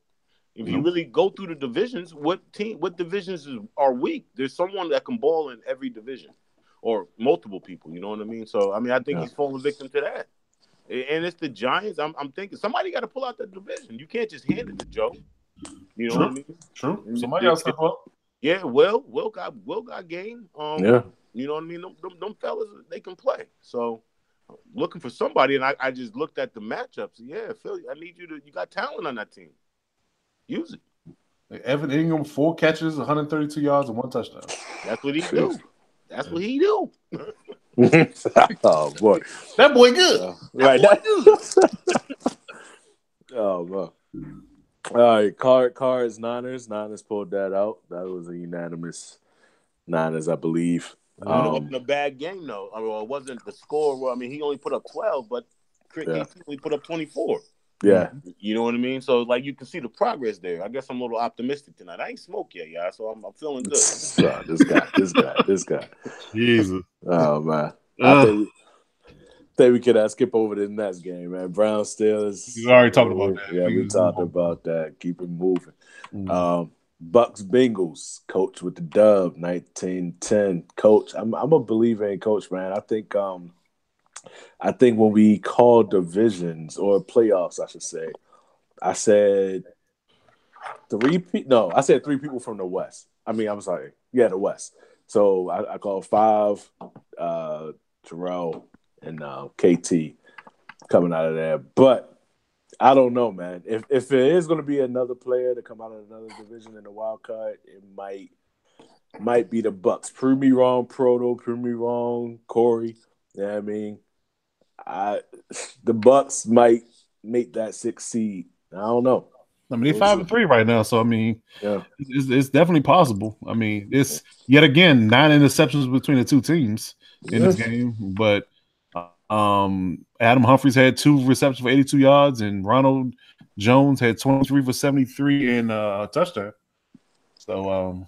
If you really go through the divisions, what divisions are weak? There's someone that can ball in every division. Or multiple people, you know what I mean? So, I think he's falling victim to that. And it's the Giants. I'm thinking somebody got to pull out the division. You can't just hand it to Joe. You know what I mean? True. Somebody else step up. Yeah, Will got game. You know what I mean? Them fellas, they can play. So, looking for somebody, and I just looked at the matchups. Yeah, Phil, I need you got talent on that team. Use it. Evan Ingram, 4 catches, 132 yards, and 1 touchdown. That's what he do. That's what he do. Oh boy, that boy good. Right, that good. Oh boy. All right, Cards, Niners. Niners pulled that out. That was a unanimous Niners, I believe. It wasn't a bad game though. It wasn't the score. He only put up 12, but KC only put up 24. Yeah. You know what I mean? So, you can see the progress there. I guess I'm a little optimistic tonight. I ain't smoked yet, y'all, so I'm feeling good. This guy. Jesus. Oh, man. I think we could skip over the next game, man. Brown Steelers. We already talked about that. Yeah, we talked about that. Keep it moving. Bucks Bengals. Coach with the dub, 19-10. Coach, I'm a believer in Coach, man. I think I think when we called divisions or playoffs, I should say, I said I said 3 people from the West. I mean, I'm sorry. Yeah, the West. So I called 5, Terrell and KT coming out of there. But I don't know, man. If there is going to be another player to come out of another division in the wild card, it might be the Bucks. Prove me wrong, Proto. Prove me wrong, Corey. You know what I mean? The Bucks might make that 6th seed. I don't know. I mean, they're 5-3 right now, so I mean, it's definitely possible. I mean, it's yet again 9 interceptions between the 2 teams in this game, but Adam Humphries had 2 receptions for 82 yards, and Ronald Jones had 23 for 73 and a touchdown. So,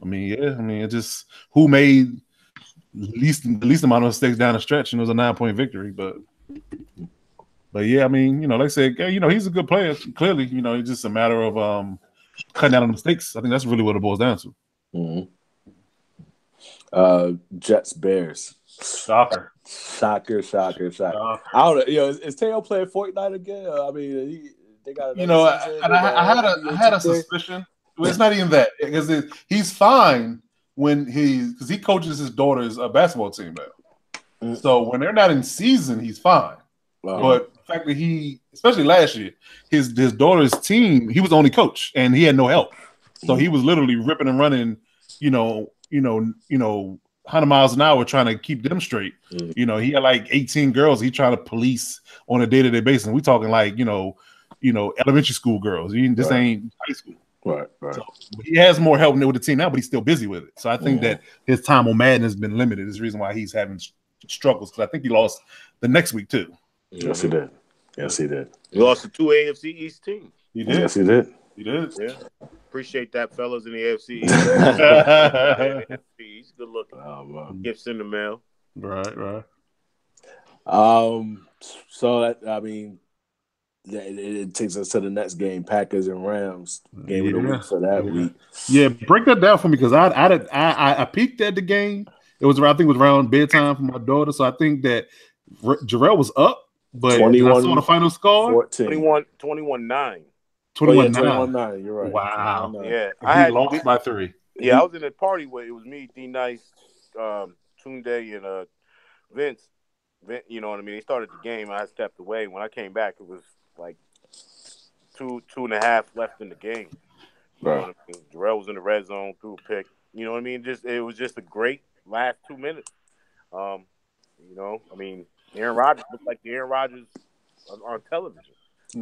I mean, it just who made the least amount of mistakes down the stretch, and it was a 9-point victory, but yeah, I mean, like I said, he's a good player. Clearly, it's just a matter of cutting down on mistakes. I think that's really what it boils down to. Jets Bears. Shocker. I don't know. Is Teo playing Fortnite again? I mean, they got. I had a suspicion. Well, it's not even that because he's fine because he coaches his daughter's basketball team now. So when they're not in season, he's fine. But the fact that especially last year, his daughter's team, he was the only coach and he had no help. So he was literally ripping and running, 100 miles an hour trying to keep them straight. He had like 18 girls he trying to police on a day-to-day basis. And we talking like, elementary school girls. This ain't high school. Right. So he has more help with the team now, but he's still busy with it. So I think that his time on Madden has been limited. Is the reason why he's having struggles because I think he lost the next week too. Yes, he did. He lost to 2 AFC East teams. He did. Yes, he did. Yeah. Appreciate that, fellas in the AFC East. He's good looking. Gifts in the mail. Right. So it takes us to the next game, Packers and Rams game of the week for that week. Yeah, break that down for me because I peeked at the game. I think it was around bedtime for my daughter, so I think that Jarrell was up. But 21, I saw the final score. 21-9. 21-9. You're right. Wow. 21-9. Yeah. I lost by 3. Yeah, I was in a party where it was me, D Nice, Tunde, and Vince. You know what I mean? They started the game. I stepped away. When I came back, it was like 2.5 left in the game. You know what I mean? Jarrell was in the red zone, threw a pick. You know what I mean? It was just a great last 2 minutes. Aaron Rodgers looked like the Aaron Rodgers on television.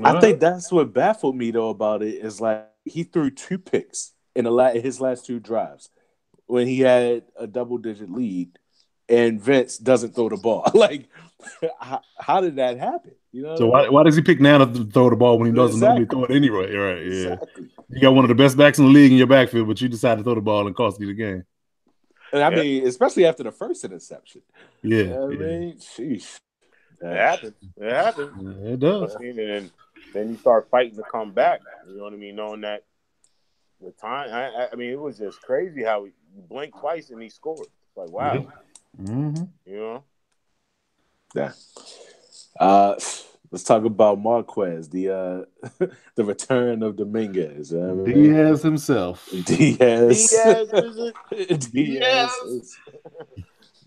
I think that's what baffled me though about it is like he threw 2 picks in his last 2 drives when he had a double-digit lead, and Vince doesn't throw the ball. Like, how did that happen? So why does he pick now to throw the ball when he doesn't normally throw it anyway? Right? Yeah. Exactly. You got one of the best backs in the league in your backfield, but you decided to throw the ball and cost you the game. And I mean, especially after the first interception. Yeah. I mean, sheesh. It happens. Yeah, it does. And then you start fighting to come back. You know what I mean? Knowing that the time, I mean, it was just crazy how he blinked twice and he scored. It's like, wow. Yeah. Yeah. Let's talk about Marquez, the return of Dominguez. Diaz himself. Diaz.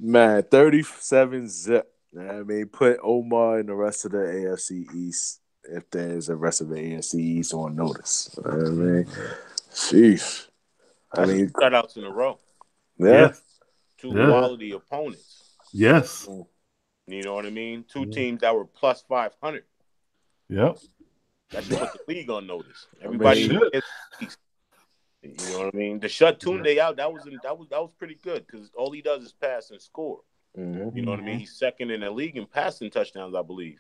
Man, 37-zip. I mean, put Omar and the rest of the AFC East, if there's a rest of the AFC East, on notice. I mean, sheesh. I mean, cutouts in a row. Yeah. 2 quality opponents. Yes. You know what I mean? 2 teams that were plus 500. Yep. That should put the league on notice. Everybody, you know what I mean? To shut Tunde out, that was pretty good because all he does is pass and score. You know what I mean? He's second in the league in passing touchdowns, I believe.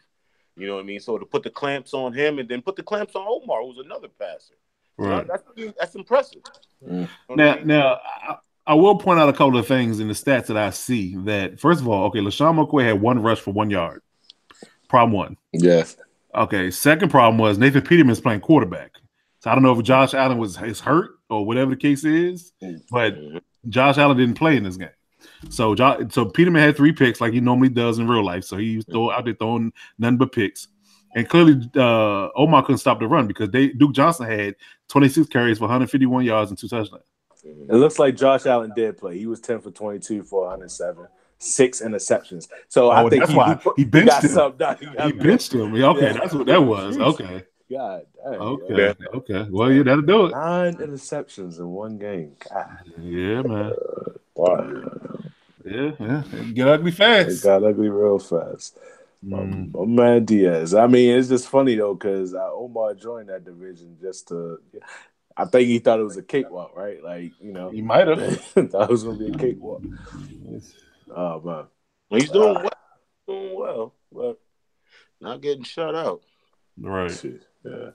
You know what I mean? So to put the clamps on him and then put the clamps on Omar, who's another passer. Right. That's impressive. You know now, I will point out a couple of things in the stats that I see that, first of all, okay, LaShawn McCoy had 1 rush for 1 yard. Problem 1. Yes. Okay, second problem was Nathan Peterman's playing quarterback. So I don't know if Josh Allen is hurt or whatever the case is, but Josh Allen didn't play in this game. So Peterman had 3 picks like he normally does in real life. So he was out there throwing nothing but picks. And clearly, Omar couldn't stop the run because Duke Johnson had 26 carries for 151 yards and 2 touchdowns. It looks like Josh Allen did play. He was 10 for 22 for 107, 6 interceptions. So I think that's why he benched him. He benched him. Okay, that's what that was. Okay. God dang. Okay. Well, yeah, that'll do it. 9 interceptions in one game. God. Yeah, man. Wow. Yeah. It get ugly fast. It got ugly real fast. Man, Diaz. I mean, it's just funny though because Omar joined that division just to. I think he thought it was a cakewalk, right? Like he might have thought it was gonna be a cakewalk. Oh man, he's doing well, but not getting shut out. Right. Yeah.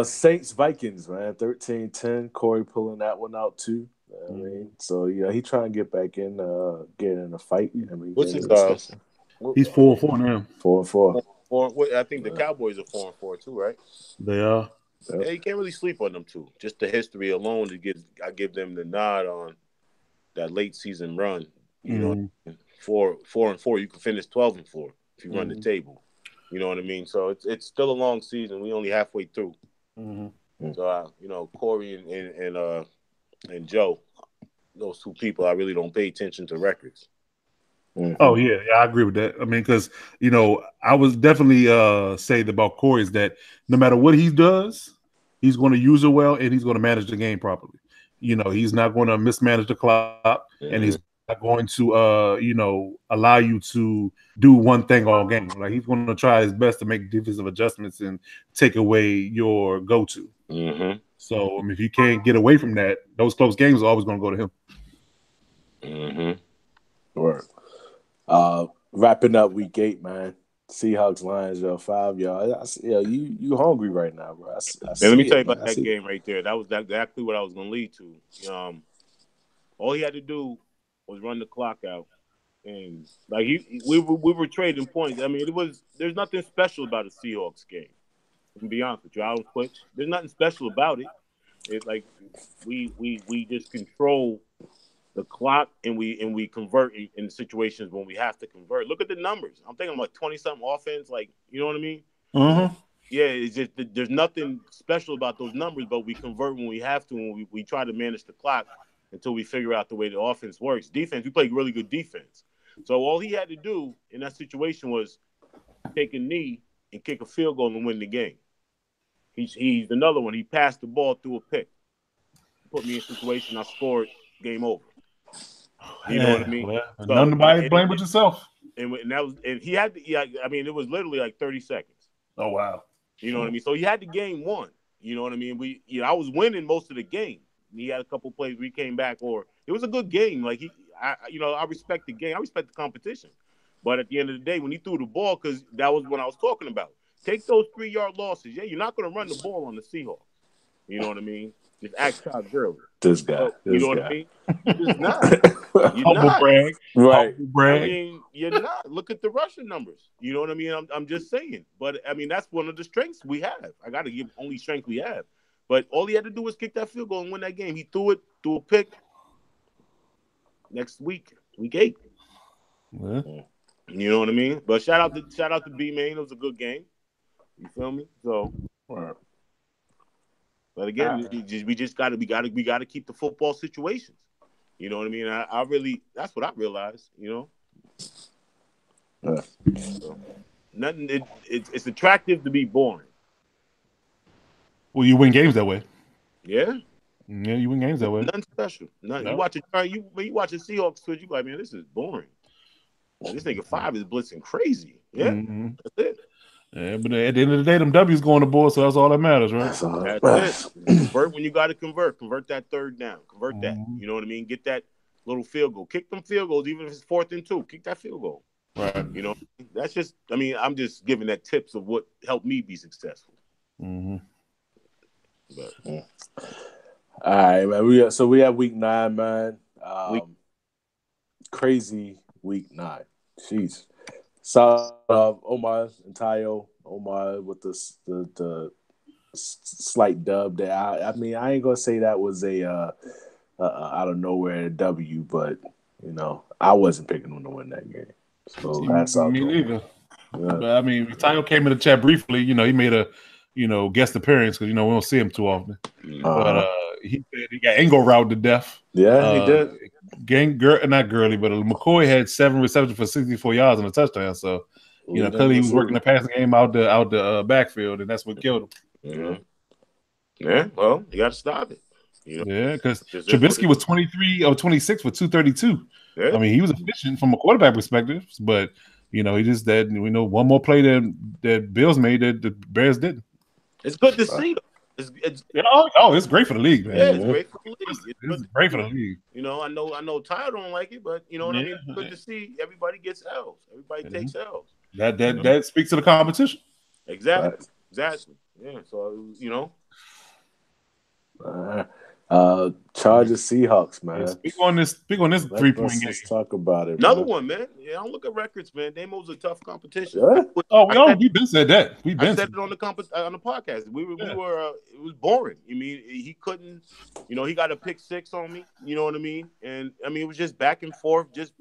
Saints Vikings, man, 13-10. Corey pulling that one out too. I mean, so he trying to get back in, get in a fight. I mean, what's his He's 4-4 now. 4-4. I think the Cowboys are 4-4 too, right? They are. Yeah, you can't really sleep on them two. Just the history alone I give them the nod on that late season run. You know, 4-4, you can finish 12-4 if you run the table. You know what I mean? So it's still a long season. We only halfway through. So Corey and Joe, those two people, I really don't pay attention to records. Oh yeah, I agree with that. I mean, because I was definitely saying about Corey is that no matter what he does, he's going to use it well and he's going to manage the game properly. He's not going to mismanage the clock, and he's not going to allow you to do one thing all game. Like he's going to try his best to make defensive adjustments and take away your go-to. So if you can't get away from that, those close games are always going to go to him. Right. Wrapping up week 8, man. Seahawks, Lions, 5, y'all. You hungry right now, bro. Let me tell you about that game right there. That was exactly what I was going to lead to. All he had to do was run the clock out, and like we were trading points. I mean, there's nothing special about a Seahawks game. To be honest with you, I don't switch. There's nothing special about it. It's like we just control the clock and we convert in situations when we have to convert. Look at the numbers. I'm thinking like 20-something offense. Like, you know what I mean? Yeah, it's just there's nothing special about those numbers, but we convert when we have to, and we try to manage the clock until we figure out the way the offense works. Defense, we play really good defense. So all he had to do in that situation was take a knee and kick a field goal and win the game. He's another one. He passed the ball through a pick. Put me in a situation, I scored, game over. You know what I mean? Well, none to blame but yourself. And he had to. Yeah, I mean, it was literally like 30 seconds. Oh wow! You know what I mean? So he had the game won. You know what I mean? I was winning most of the game. He had a couple plays where he came back, or it was a good game. Like I respect the game. I respect the competition. But at the end of the day, when he threw the ball, because that was what I was talking about. Take those 3-yard losses. Yeah, you're not going to run the ball on the Seahawks. You know what I mean? Just act Todd Gurley. This guy. You know what I mean? You're just not. You're not. Brag. Right. Brag. I mean, you're not. Look at the rushing numbers. You know what I mean? I'm just saying. But, I mean, that's one of the strengths we have. I got to give only strength we have. But all he had to do was kick that field goal and win that game. He threw a pick. Next week 8. Yeah. You know what I mean? But shout out to B-Man. It was a good game. You feel me? So, but again, we got to keep the football situations. You know what I mean? I really, that's what I realized. You know, so, nothing. It's attractive to be boring. Well, you win games that way. Yeah. Yeah, you win games that way. Nothing special. Nothing. No. When you watch a Seahawks Twitch, you like, man, this is boring. This nigga 5 is blitzing crazy. Yeah, that's it. Yeah, but at the end of the day, them W's going to board, so that's all that matters, right? That's it. Convert when you got to convert. Convert that third down. Convert that. You know what I mean? Get that little field goal. Kick them field goals, even if it's 4th and 2. Kick that field goal. Right. You know, that's just. I mean, I'm just giving that tips of what helped me be successful. But, all right, man. We have week 9, man. Crazy week 9. Jeez. So Omar and Tayo. Omar with the slight dub there. I mean, I ain't gonna say that was a out of nowhere W, but I wasn't picking them to win that game. So that's out. Me neither. Yeah. But I mean, Tayo came in the chat briefly. He made a guest appearance because we don't see him too often. But he said he got Angle route to death. Yeah, he did. Not Gurley, but McCoy had 7 receptions for 64 yards and a touchdown. So clearly he was working the passing game out the backfield, and that's what killed him. Yeah, well, you got to stop it. Yeah, because Trubisky was 23 or 26 for 232. Yeah. I mean, he was efficient from a quarterback perspective, but he just that one more play that Bills made that the Bears didn't. It's good to see. It's great for the league, man. Yeah, it's great for the league. It's great for the league. I know Ty don't like it, but you know what I mean. It's good to see everybody gets L's. Everybody takes L's. That speaks to the competition. Exactly. Yeah. So Chargers Seahawks, man. Speak on this 3-point game. Let's talk about it. Another one, man. Yeah, I don't look at records, man. Damo's a tough competition. Yeah? We've been said that. I said it on the podcast. We were. It was boring. I mean, he couldn't. He got a pick 6 on me. You know what I mean? And I mean, it was just back and forth, just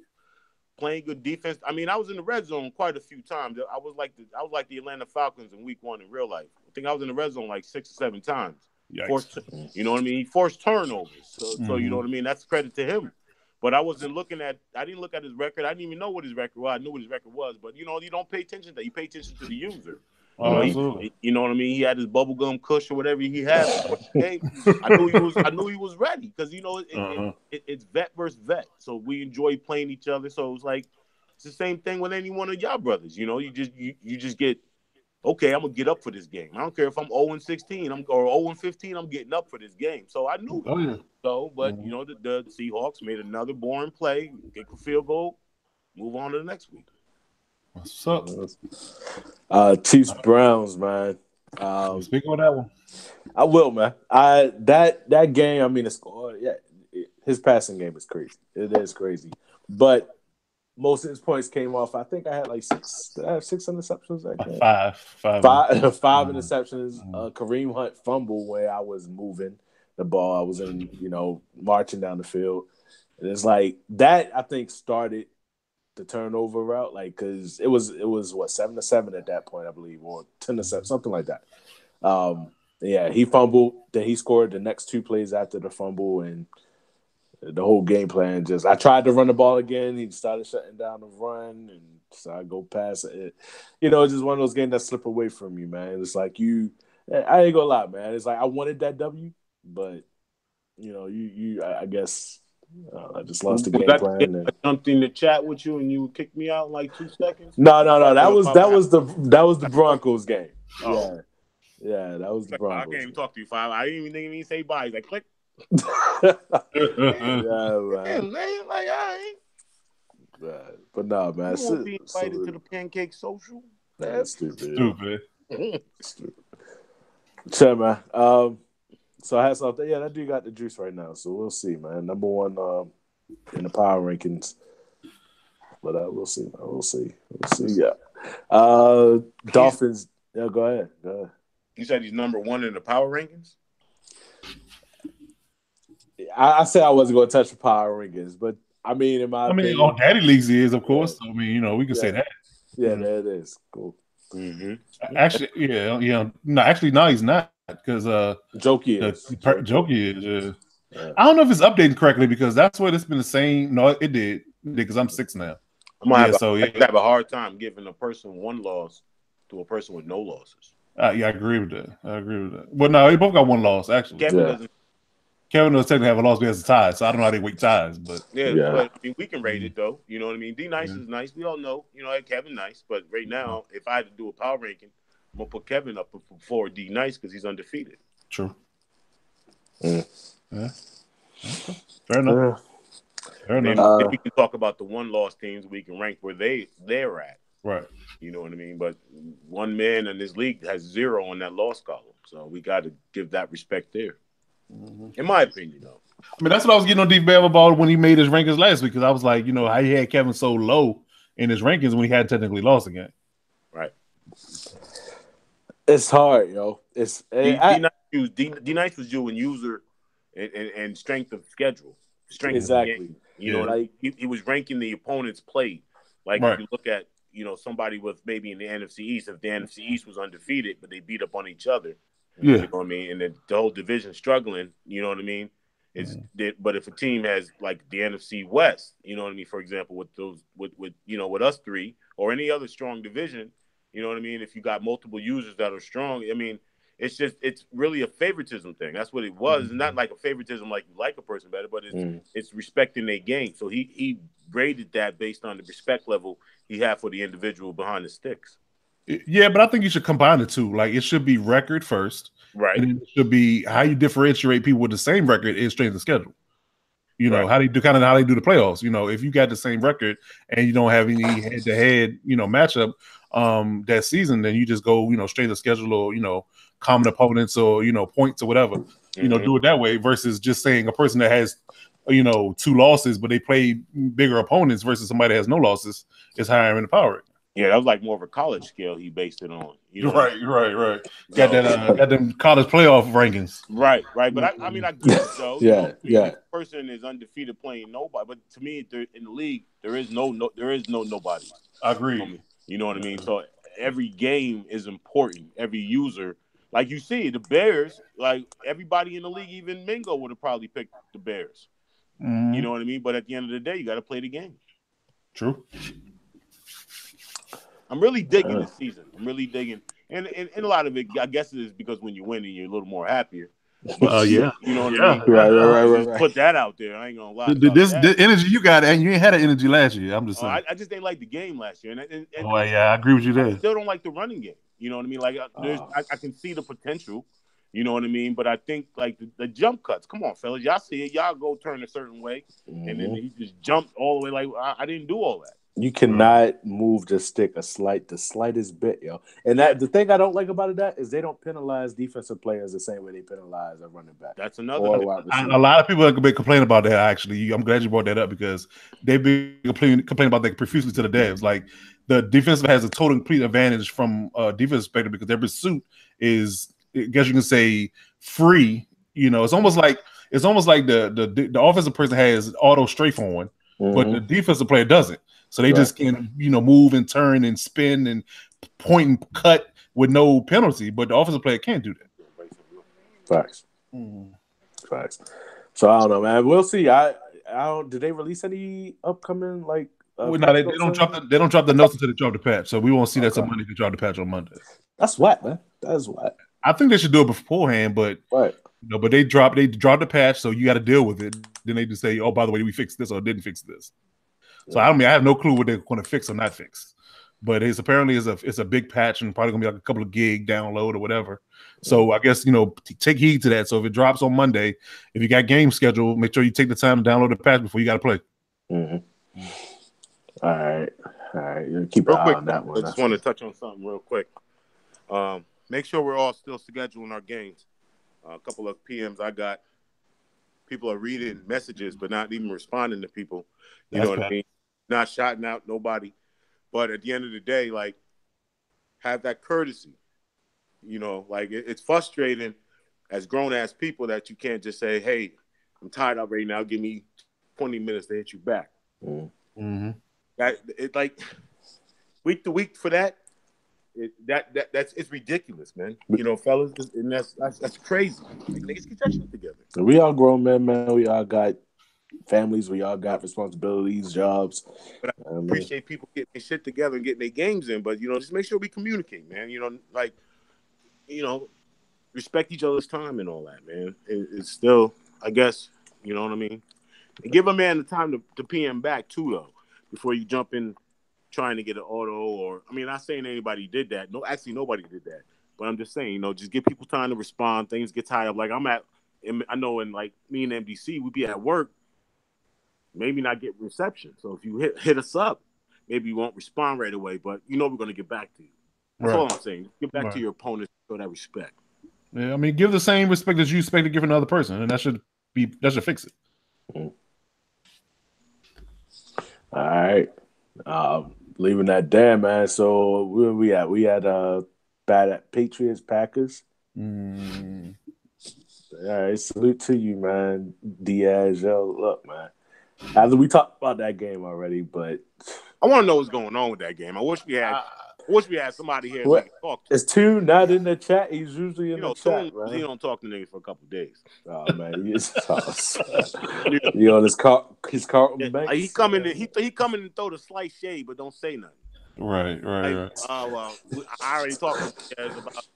playing good defense. I mean, I was in the red zone quite a few times. I was like the Atlanta Falcons in Week 1 in real life. I think I was in the red zone like 6 or 7 times. You know what I mean? He forced turnovers. So you know what I mean? That's credit to him. But I didn't look at his record. I didn't even know what his record was. I knew what his record was. But, you don't pay attention to that. You pay attention to the user. Absolutely. You know what I mean? He had his bubblegum kush or whatever he had. I knew he was ready because, it's vet versus vet. So we enjoy playing each other. So it's like it's the same thing with any one of y'all brothers. You just get, okay, I'm going to get up for this game. I don't care if I'm 0-16 or 0-15, I'm getting up for this game. So I knew. Oh, yeah. So, but, the Seahawks made another boring play, kick a field goal, move on to the next week. What's up? Chiefs Browns, man. Speak on that one. I will, man. That game, I mean, the score, his passing game is crazy. It is crazy. But most of his points came off. I think I had like 6 interceptions that game. Five interceptions. Kareem Hunt fumble where I was moving the ball. I was marching down the field. And it's like that, I think, started the turnover route, like, because it was what 7-7 at that point, I believe, or 10-7, something like that. He fumbled, then he scored the next 2 plays after the fumble, and the whole game plan I tried to run the ball again. He started shutting down the run, and so I go past it. It's just one of those games that slip away from you, man. It's like I ain't gonna lie, man. It's like I wanted that W, but I guess. I just lost the game plan. And jumped in the chat with you, and you kicked me out in like 2 seconds. No. That was the Broncos game. Oh. Yeah, that was the Broncos. I can't even talk to you, 5. I didn't even say bye. He's like, click. Man. Like, I ain't. But no, man. You won't be invited to the pancake social. That's stupid. Sure, man. So I had something. Yeah, that dude got the juice right now. So we'll see, man. Number 1 in the power rankings. But we'll see, man. We'll see. Yeah. Dolphins. Yeah, go ahead. You said he's number 1 in the power rankings? I said I wasn't going to touch the power rankings, but I mean, in my opinion, on Daddy Leagues he is, of course. I mean, we can say that. Yeah, there it is. Cool. Mm-hmm. Actually, yeah. No, actually, no, he's not. Because Jokey is. Jokey is. I don't know if it's updating correctly because that's what it's been the same. No, it did because I'm 6 now. I'm gonna have a hard time giving a person 1 loss to a person with no losses. I agree with that. Well, no, they both got 1 loss actually. Kevin doesn't technically have a loss because it's a tie, so I don't know how they weight ties, but but I mean, we can rate it though. You know what I mean? D Nice is nice. We all know, Kevin nice, but right now, if I had to do a power ranking, I'm gonna put Kevin up before D Nice because he's undefeated. True. Yeah. Fair enough. If we can talk about the 1-loss teams, we can rank where they're at. Right. You know what I mean? But one man in this league has 0 on that loss column, so we got to give that respect there. In my opinion, though. I mean, that's what I was getting on Deep Bell about when he made his rankings last week because I was like, how he had Kevin so low in his rankings when he had technically lost again. Right. It's hard, yo. It's D-Nice was you and User and strength of schedule, strength exactly. of game. You know what I mean? He was ranking the opponents played. Like if you look at somebody with maybe in the NFC East, if the NFC East was undefeated but they beat up on each other, you know what I mean, and the whole division struggling, you know what I mean. But if a team has like the NFC West, you know what I mean, for example, with with us three or any other strong division, you know what I mean. If you got multiple users that are strong, I mean, it's really a favoritism thing. That's what it was. It's not like a favoritism like you like a person better, but it's respecting their game. So he graded that based on the respect level he had for the individual behind the sticks. Yeah, but I think you should combine the two. Like it should be record first, right? And it should be how you differentiate people with the same record is strength of schedule. You know, how they do how they do the playoffs. You know, if you got the same record and you don't have any head-to-head, matchup that season, then you just go, straight to schedule or, common opponents or, points or whatever. Do it that way versus just saying a person that has, 2 losses, but they play bigger opponents versus somebody that has no losses is higher in the power rating. Yeah, that was like more of a college scale he based it on. Right. Got them college playoff rankings. Right. But I mean, I get it though. Yeah. Person is undefeated playing nobody, but to me, in the league, there is no nobody. I agree. You know what I mean? So every game is important. Every user, like you see, the Bears, like everybody in the league, even Mingo would have probably picked the Bears. You know what I mean? But at the end of the day, you got to play the game. True. I'm really digging this season. I'm really digging, and a lot of it, I guess, it is because when you win, you're a little more happier. But, you know what I mean? Right. Put that out there. I ain't gonna lie. The energy you got, and you ain't had that energy last year. I'm just saying. I just didn't like the game last year, and I agree with you there. I still don't like the running game. You know what I mean? Like, I can see the potential. You know what I mean? But I think like the jump cuts. Come on, fellas, y'all see it. Y'all go turn a certain way, and then he just jumped all the way. Like I didn't do all that. You cannot move the stick the slightest bit, yo. And the thing I don't like about that is they don't penalize defensive players the same way they penalize a running back. That's another. A lot of people have been complaining about that. Actually, I'm glad you brought that up because they've been complaining about that profusely to the devs. Like the defensive has a total complete advantage from a defensive perspective because their pursuit is, I guess you can say, free. It's almost like the offensive person has auto strafe on, but the defensive player doesn't. So they just can, move and turn and spin and point and cut with no penalty. But the offensive player can't do that. Facts. Facts. So I don't know, man. We'll see. I don't. Did they release any upcoming like? No, they don't drop the notes until they drop the patch. So we won't see that some Monday to drop the patch on Monday. That's whack, man. That's whack. I think they should do it beforehand, but but they drop the patch, so you got to deal with it. Then they just say, "Oh, by the way, we fixed this or didn't fix this." So I have no clue what they're going to fix or not fix, but it's a big patch and probably gonna be like a couple of gig download or whatever. So I guess take heed to that. So if it drops on Monday, if you got game schedule, make sure you take the time to download the patch before you got to play. All right, keep an eye on that one. I just want to touch on something real quick. Make sure we're all still scheduling our games. A couple of PMs I got. People are reading messages but not even responding to people. You know what I mean? Not shouting out nobody. But at the end of the day, like, have that courtesy. Like it's frustrating as grown-ass people that you can't just say, hey, I'm tied up right now. Give me 20 minutes to hit you back. That it like week to week for that. It's ridiculous, man. Fellas, and that's crazy. Like, niggas get that shit together. We all grown men, man. We all got families. We all got responsibilities, jobs. But I appreciate people getting their shit together and getting their games in. But just make sure we communicate, man. Respect each other's time and all that, man. It's still, I guess, you know what I mean. And give a man the time to PM back too, though, before you jump in trying to get an auto or not saying anybody did that. No, actually nobody did that. But I'm just saying, just give people time to respond. Things get tied up. Like I know in like me and MDC, we'd be at work, maybe not get reception. So if you hit us up, maybe you won't respond right away, but we're gonna get back to you. That's all I'm saying. Get back to your opponent, show that respect. Yeah, give the same respect that you expect to give another person, and that should fix it. All right. Leaving that there, man. So where we at? We had bad at Patriots, Packers. And All right, salute to you, man. Diaz, yo, look, man. After we talked about that game already, but I want to know what's going on with that game. I wish we had somebody here we could talk to. Is Toon not in the chat? He's usually in the chat, man. He don't talk to niggas for a couple days. Oh man, he is you on his Carlton Banks. He coming and throw the slight shade, but don't say nothing. Right. Well, I already talked to you guys about.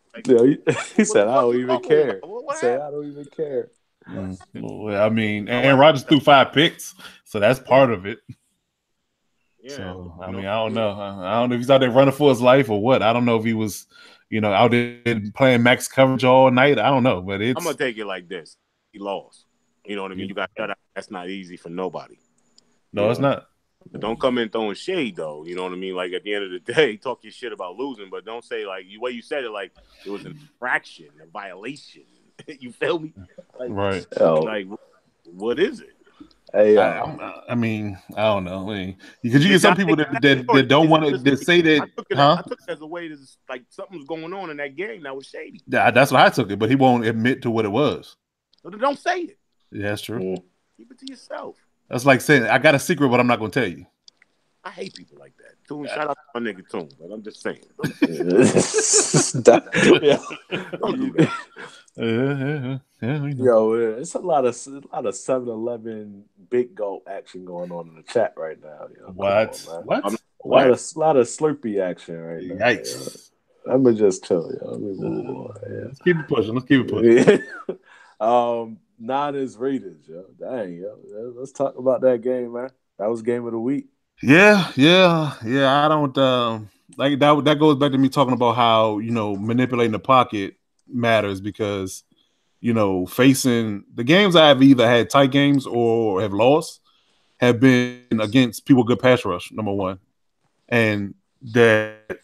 He said, "I don't even care." He said, "I don't even care." Well, I mean, Aaron Rodgers threw 5 picks, so that's part of it. Yeah. So I mean, I don't know. I don't know if he's out there running for his life or what. I don't know if he was, out there playing max coverage all night. I don't know, but I'm gonna take it like this: he lost. You know what I mean? You got shut out. That's not easy for nobody. No, it's not. But don't come in throwing shade, though. You know what I mean? Like, at the end of the day, talk your shit about losing, but don't say, like, the way you said it, like, it was an infraction, a violation. You feel me? Like, right. Like, what is it? Hey, I mean, I don't know. Because you get some people that don't want to say that. I took it as a way to, like, something was going on in that game that was shady. Yeah, that's what I took it, but he won't admit to what it was. So then don't say it. Yeah, that's true. Keep it to yourself. That's like saying, I got a secret, but I'm not going to tell you. I hate people like that. Toon, shout out to my nigga Toon, but I'm just saying. Don't do that. Yo, it's a lot of 7-Eleven big gulp action going on in the chat right now. Yo. What? On, what? A lot of Slurpee action right now. Yikes. Let me just chill, yo. Let me move on. Yeah. Let's keep it pushing. Niners Raiders, yo. Dang, yo. Let's talk about that game, man. That was game of the week. Yeah. I don't like that. That goes back to me talking about how manipulating the pocket matters because facing the games I've either had tight games or have lost have been against people with good pass rush. Number one, and that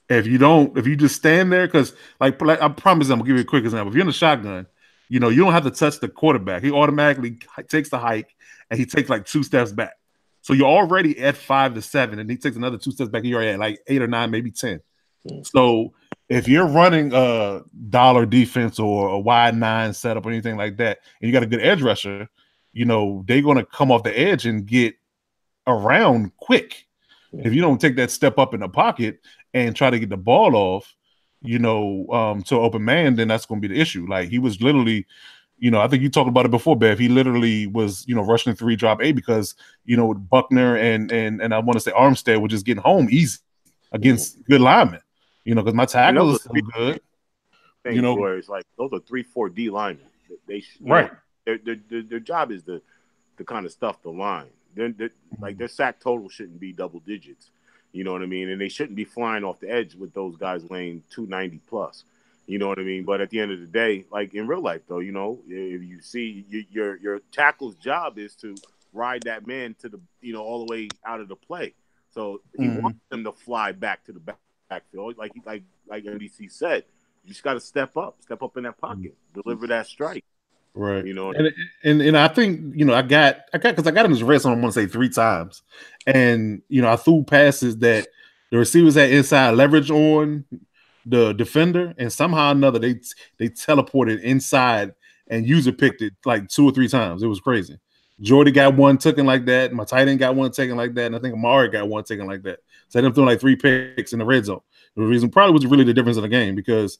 if you just stand there because like I promise I'm gonna give you a quick example. If you're in the shotgun. You don't have to touch the quarterback. He automatically takes the hike and he takes like 2 steps back. So you're already at 5 to 7, and he takes another 2 steps back. You're at like 8 or 9, maybe 10. So if you're running a dollar defense or a wide 9 setup or anything like that, and you got a good edge rusher, they're going to come off the edge and get around quick. If you don't take that step up in the pocket and try to get the ball off, to open man, then that's going to be the issue. Like he was literally, I think you talked about it before, Bev. He literally was, rushing 3 drop 8 because, Buckner and I want to say Armstead were just getting home easy against good linemen, because my tackle is so good. Where it's like those are 3-4 D linemen. They right. Their job is to kind of stuff the line. Like their sack total shouldn't be double digits. You know what I mean? And they shouldn't be flying off the edge with those guys laying 290 plus. You know what I mean? But at the end of the day, like in real life, though, if you see your tackle's job is to ride that man to the, all the way out of the play. So he wants them to fly back to the backfield. Like NBC said, you just got to step up in that pocket, deliver that strike. Right. And I think, I got because I got him his red zone, I want to say 3 times. And, I threw passes that the receivers had inside leverage on the defender, and somehow or another they teleported inside and user picked it like 2 or 3 times. It was crazy. Jordy got one taken like that. My tight end got one taken like that. And I think Amari got one taken like that. So I ended up throwing like 3 picks in the red zone. The reason probably was really the difference in the game because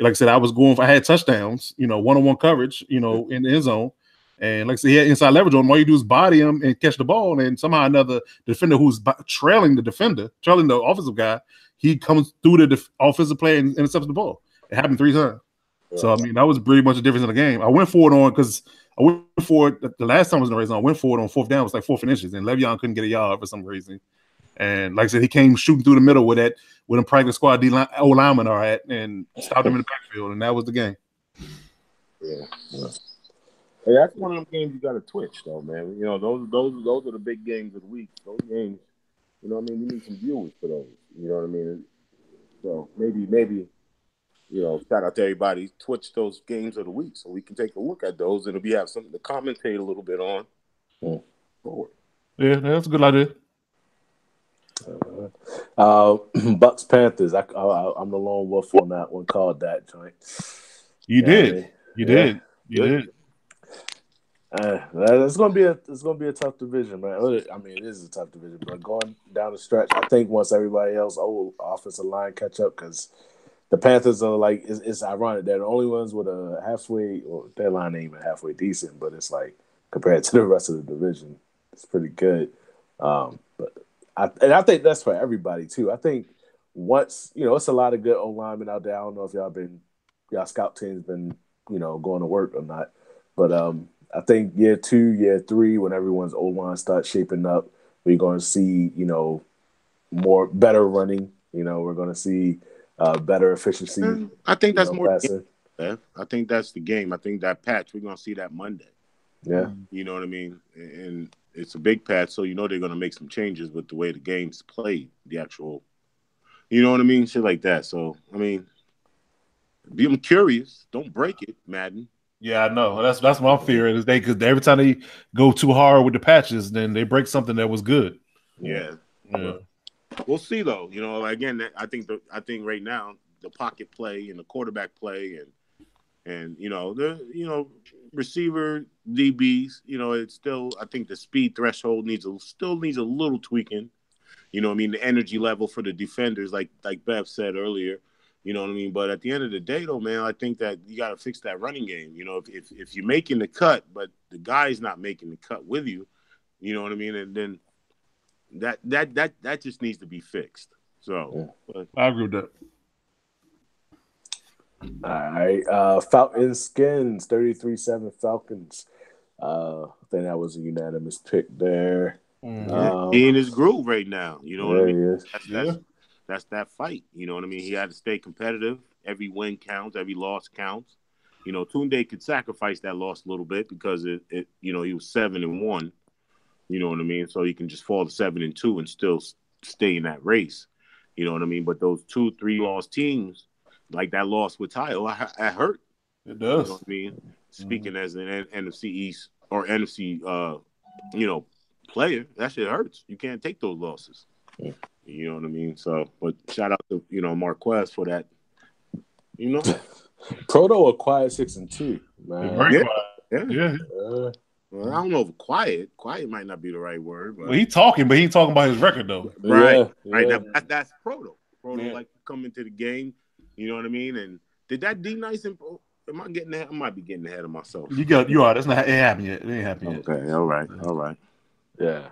like I said, I had touchdowns, one-on-one coverage, in the end zone. And like I said, he had inside leverage on him. All you do is body him and catch the ball. And somehow another defender who's trailing the offensive guy, he comes through the offensive player and intercepts the ball. It happened 3 times. Yeah. So, I mean, that was pretty much the difference in the game. I went for it the last time I was in the red zone. I went for it on 4th down. It was like 4th and inches. And Le'Veon couldn't get a yard for some reason. And like I said, he came shooting through the middle with them practice squad O linemen are at and stopped him in the backfield, and that was the game. Yeah. Hey, that's one of them games you got to twitch, though, man. Those are the big games of the week. Those games, we need some viewers for those. You know what I mean? So maybe, shout out to everybody. Twitch those games of the week so we can take a look at those and we have something to commentate a little bit on. Forward. Yeah, that's a good idea. Bucks Panthers. I'm the lone wolf on that one. Called that joint. You did. You did. You did. It's gonna be a tough division, man. I mean, it is a tough division, but going down the stretch, I think once everybody else offensive line catch up, because the Panthers are like it's ironic they're the only ones with a halfway, or their line ain't even halfway decent, but it's like compared to the rest of the division, it's pretty good. But I think that's for everybody too. I think once it's a lot of good O linemen out there. I don't know if y'all scout team's been going to work or not, but I think year 2, year 3, when everyone's O line starts shaping up, we're going to see better running. We're going to see better efficiency. I think that's more passing. I think that's the game. I think that patch we're going to see that Monday. Yeah, you know what I mean, and it's a big patch, so they're going to make some changes with the way the game's played, the actual, you know what I mean, shit like that. So I mean, I'm curious. Don't break it, Madden. Yeah, I know. That's my fear is because every time they go too hard with the patches, then they break something that was good. Yeah. We'll see though. Again, I think right now the pocket play and the quarterback play and the receiver DBs, it's still, I think the speed threshold still needs a little tweaking. The energy level for the defenders, like Bev said earlier. You know what I mean? But at the end of the day, though, man, I think that you got to fix that running game. If you're making the cut, but the guy's not making the cut with you, you know what I mean? And then that just needs to be fixed. So I agree with that. All right. Falcons Skins, 33-7 Falcons. I think that was a unanimous pick there. He in his groove right now. You know what I mean? That's that fight. You know what I mean? He had to stay competitive. Every win counts. Every loss counts. Tunde could sacrifice that loss a little bit because he was 7-1. You know what I mean? So he can just fall to 7-2 and still stay in that race. You know what I mean? But those 2-3 loss teams, like that loss with Tayo, I hurt. It does. You know what I mean? Speaking as an NFC East or NFC, player, that shit hurts. You can't take those losses. Yeah. You know what I mean? So, but shout out to Marquez for that. Proto acquired 6-2, man. Very quiet. Yeah. Well, I don't know if quiet. Quiet might not be the right word. But... Well, he talking, but he ain't talking about his record though. Right. That's Proto. Proto like to come into the game. You know what I mean? And did that D nice? Am I getting ahead? I might be getting ahead of myself. You are. That's not. It ain't happened yet. It ain't happened yet. Okay. All right. Yeah.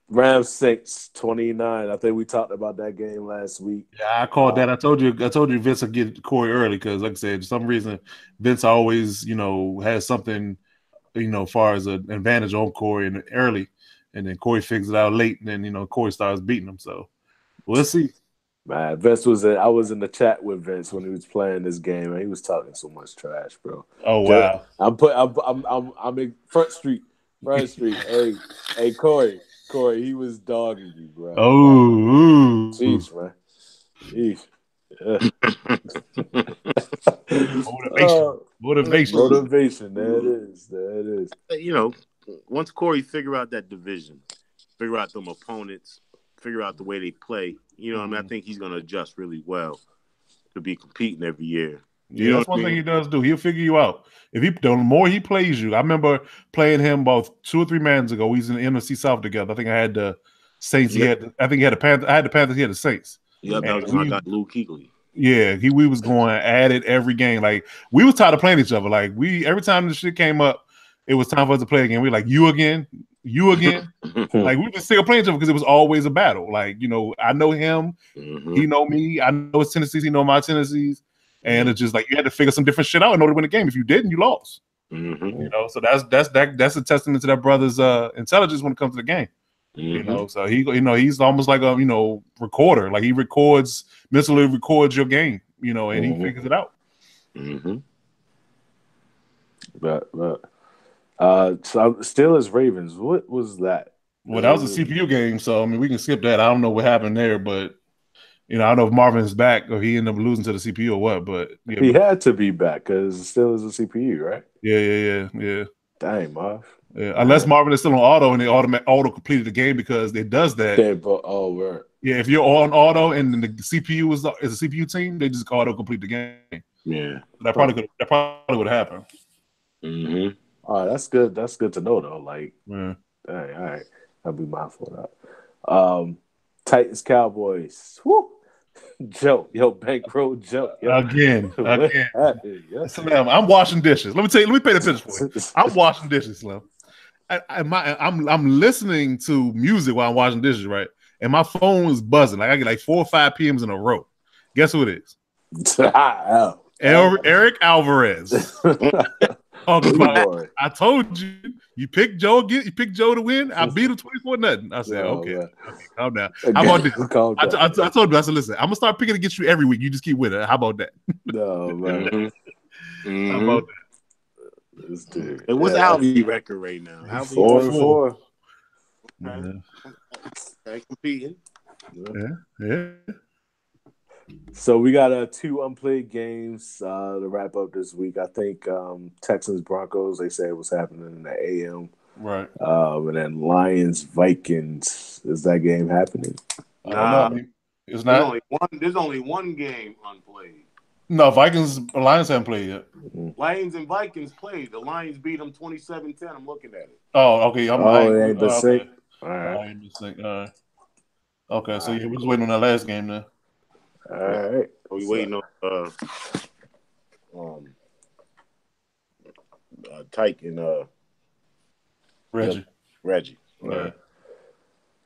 Rams 6-29. I think we talked about that game last week. Yeah, I called that. I told you Vince would get Corey early because, like I said, for some reason Vince always, has something, as far as an advantage on Corey and early, and then Corey figures it out late, and then Corey starts beating him. So we'll see. Man, I was in the chat with Vince when he was playing this game, and he was talking so much trash, bro. Oh wow! I'm in Front Street. Hey, Corey, he was dogging you, bro. Oh, jeez, man. Jeez. Motivation. There it is. Once Corey figure out that division, figure out them opponents, figure out the way they play, I think he's going to adjust really well to be competing every year. That's one thing he does do. He'll figure you out. The more he plays you, I remember playing him about 2 or 3 months ago. We was in the NFC South together. I think I had the Saints. Yep. I think he had the Panthers. I had the Panthers. He had the Saints. Yeah, that was when I got Luke Kuechly. Yeah, we was going at it every game. Like we was tired of playing each other. Like every time the shit came up, it was time for us to play again. We were like, you again. Like we were still playing each other because it was always a battle. Like I know him, he know me. I know his tendencies, he know my tendencies. And it's just like you had to figure some different shit out in order to win the game. If you didn't, you lost. So that's a testament to that brother's intelligence when it comes to the game. So he's almost like a recorder. Like he mentally records your game. And he figures it out. But so Steelers Ravens. What was that? Well, that was a CPU game. So I mean, we can skip that. I don't know what happened there, but. I don't know if Marvin's back or he ended up losing to the CPU or what, but he had to be back because still is a CPU, right? Yeah. Dang, Marv. Yeah, unless Marvin is still on auto and they auto completed the game because it does that. Right. Yeah, if you're on auto and the CPU is a CPU team, they just auto complete the game. Yeah, That probably would happen. Mm-hmm. All right, that's good. That's good to know, though. Like, all right, I'll be mindful of that. Titans Cowboys. Woo! Joe, bankroll Joe. Again. Yeah. Slim, I'm washing dishes. Let me paint a picture for you. I'm washing dishes, Slim. I'm listening to music while I'm washing dishes, right? And my phone is buzzing. Like I get like 4 or 5 PMs in a row. Guess who it is? Eric Alvarez. I told you, you picked Joe again. You picked Joe to win. I beat him 24-0. I said, okay, calm down. How about this? I told you, I said, listen, I'm gonna start picking against you every week. You just keep winning. How about that? No, man. How about that? This dude. And what's Alvy's record right now? 4-4. Okay, competing. Yeah. So we got 2 unplayed games to wrap up this week. I think Texans Broncos. They said what's happening in the AM. Right. And then Lions Vikings. Is that game happening? Nah, it's not. There's only one game unplayed. No, Lions haven't played yet. Lions and Vikings played. The Lions beat them 27-10. I'm looking at it. Oh, okay. It ain't been sync. All right. All right. Okay, so we're just waiting on that last game then. All right. We waiting on Tyke and Reggie. Right.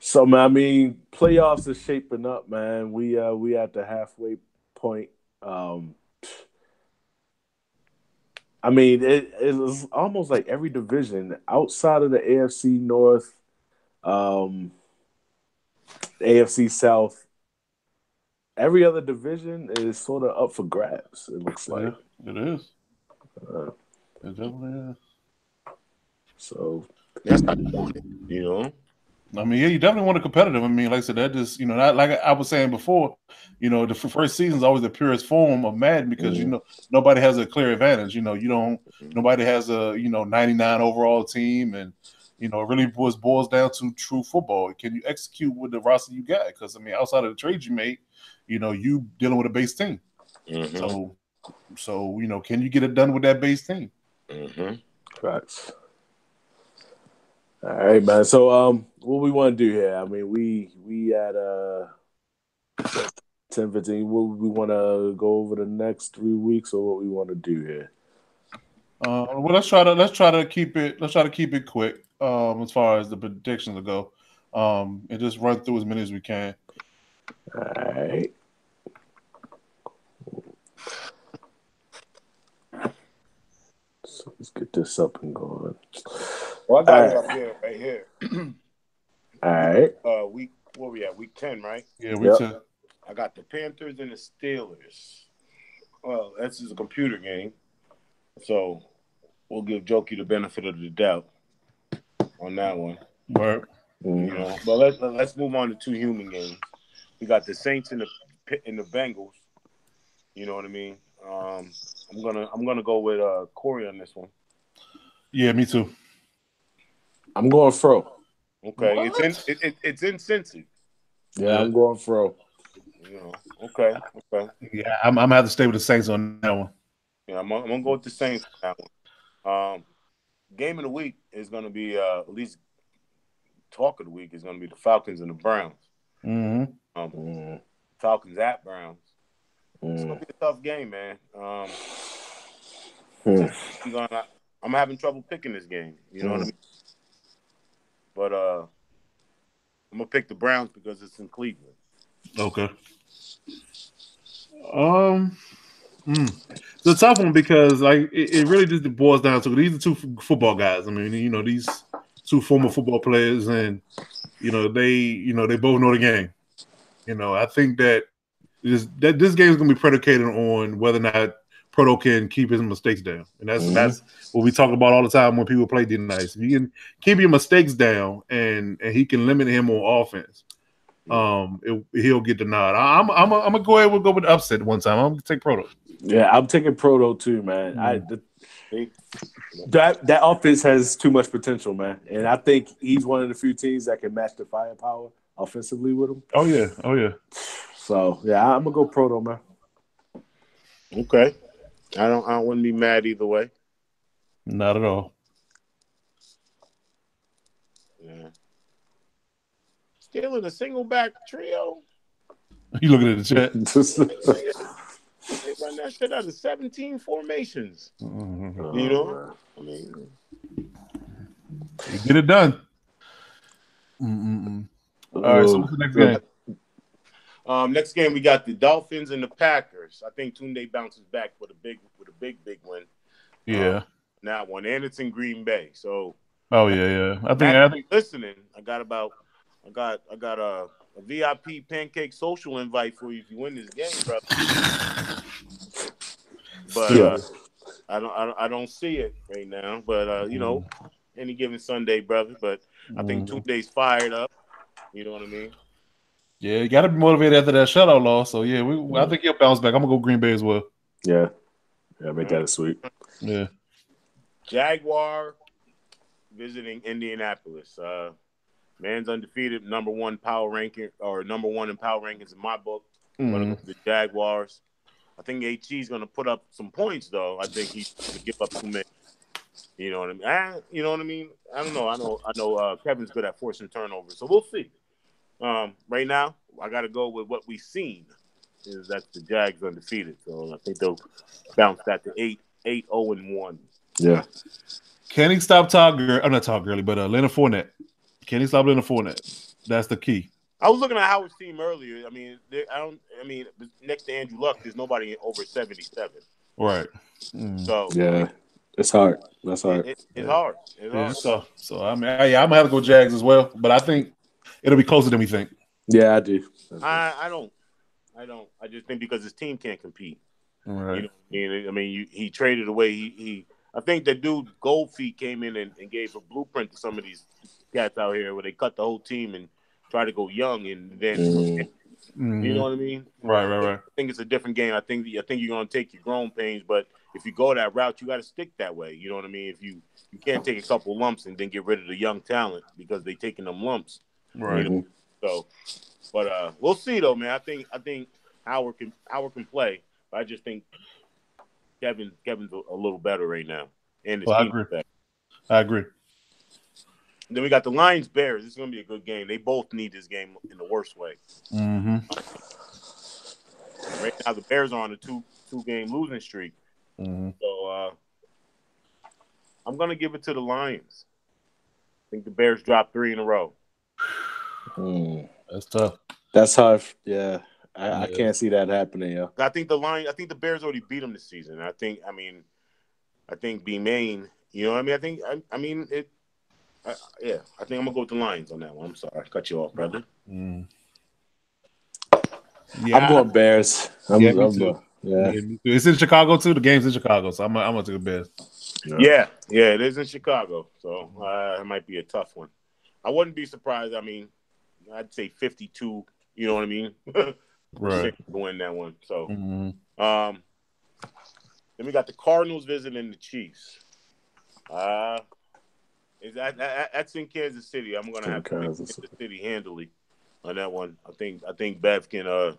So man, I mean, playoffs are shaping up, man. We at the halfway point. I mean, it's almost like every division outside of the AFC North, AFC South. Every other division is sort of up for grabs. It looks like it is. It definitely is. So that's not it, you know. I mean, yeah, you definitely want a competitive. I mean, like I said, that just like I was saying before, the first season is always the purest form of Madden because nobody has a clear advantage. Nobody has a 99 overall team, and it really boils down to true football. Can you execute with the roster you got? Because I mean, outside of the trades you made, you dealing with a base team. Mm-hmm. So can you get it done with that base team? Mm-hmm. Facts. All right, man. So what we want to do here? I mean, we at 10-15. What we want to go over the next 3 weeks, or what we want to do here? Well, let's try to keep it quick. As far as the predictions go, and just run through as many as we can. All right. So let's get this up and going. Well, I got it up here, right here. All right. Week, where we at? Week 10, right? Yeah, week 10. I got the Panthers and the Steelers. Well, that's just a computer game, so we'll give Jokey the benefit of the doubt on that one. Right. But let's move on to 2 human games. We got the Saints and the Bengals. You know what I mean? I'm gonna go with Corey on this one. Yeah, me too. I'm going Fro. Okay, it's in Cincy. Yeah, I'm going Fro. Okay. Yeah, I'm gonna have to stay with the Saints on that one. Yeah, I'm gonna go with the Saints on that one. Game of the week is gonna be at least talk of the week is gonna be the Falcons and the Browns. Mm-hmm. Falcons at Browns. It's gonna be a tough game, man. I'm having trouble picking this game. You know what I mean? But I'm gonna pick the Browns because it's in Cleveland. Okay. It's a tough one because it really just boils down to these are 2 football guys. I mean, these 2 former football players, and they both know the game. I think that this game is going to be predicated on whether or not Proto can keep his mistakes down, and that's what we talk about all the time when people play D-Nice. If you can keep your mistakes down, and he can limit him on offense, he'll get the nod. I'm gonna go ahead. We'll go with the upset one time. I'm gonna take Proto. Yeah, I'm taking Proto too, man. That offense has too much potential, man, and I think he's one of the few teams that can match the firepower offensively with him. Oh yeah. So yeah, I'm gonna go Proto, man. Okay. I wouldn't be mad either way. Not at all. Yeah. Still in a single back trio. You looking at the chat? They run that shit out of 17 formations. Mm-hmm. You know, I mean, you get it done. All right, so what's the next game? Next game we got the Dolphins and the Packers. I think Tunde bounces back with a big win. Yeah, that one, and it's in Green Bay. So, yeah. I think listening. I got a VIP pancake social invite for you if you win this game, brother. But I don't see it right now. But you know, any given Sunday, brother. But I think Tunde's fired up. You know what I mean? Yeah, you got to be motivated after that shutout loss. So yeah, I think he'll bounce back. I'm gonna go Green Bay as well. Yeah, make that a sweep. Yeah. Jaguar visiting Indianapolis. Man's undefeated, number one in power rankings in my book. I'm gonna go to the Jaguars. I think HG's gonna put up some points though. I think he's gonna give up too many. You know what I mean? You know what I mean? I don't know. I know. Kevin's good at forcing turnovers, so we'll see. Right now, I got to go with what we've seen. Is that the Jags undefeated? So I think they'll bounce that to 8-0-1. Yeah. Can he stop Todd Gurley? I'm not Todd Gurley, but Leonard Fournette. Can he stop Leonard Fournette? That's the key. I was looking at Howard's team earlier. I mean, next to Andrew Luck, there's nobody over 77. Right. So yeah, it's hard. That's hard. It's hard. It's hard. So I mean, I'm gonna have to go Jags as well, but I think it'll be closer than we think. Yeah, I do. I don't. I just think because his team can't compete. Right. You know, I mean, he traded away. He I think that dude Goldfeet came in and gave a blueprint to some of these cats out here where they cut the whole team and try to go young and then you know what I mean? Right. I think it's a different game. I think you're gonna take your growing pains, but if you go that route, you got to stick that way. You know what I mean? If you can't take a couple lumps and then get rid of the young talent because they taking them lumps. Right. You know? So, but we'll see though, man. I think Howard can play. But I just think Kevin's a little better right now, and his team is better. I agree. Then we got the Lions Bears. This is gonna be a good game. They both need this game in the worst way. Mm-hmm. Right now, the Bears are on a two game losing streak. Mm-hmm. So I'm gonna give it to the Lions. I think the Bears dropped 3 in a row. That's tough. That's tough. Yeah. I can't see that happening, yo. I think the Bears already beat them this season. I think B-Main, you know what I mean? I think I think I'm gonna go with the Lions on that one. I'm sorry, I cut you off, brother. Yeah, I'm going Bears. Yeah, it's in Chicago too. The game's in Chicago, so I'm gonna take the Bears. Yeah, it is in Chicago, so it might be a tough one. I wouldn't be surprised. I mean, I'd say 52. You know what I mean? Right. To win that one. So, then we got the Cardinals visiting the Chiefs. That's in Kansas City. I'm gonna have to pick Kansas City handily on that one. I think Bev can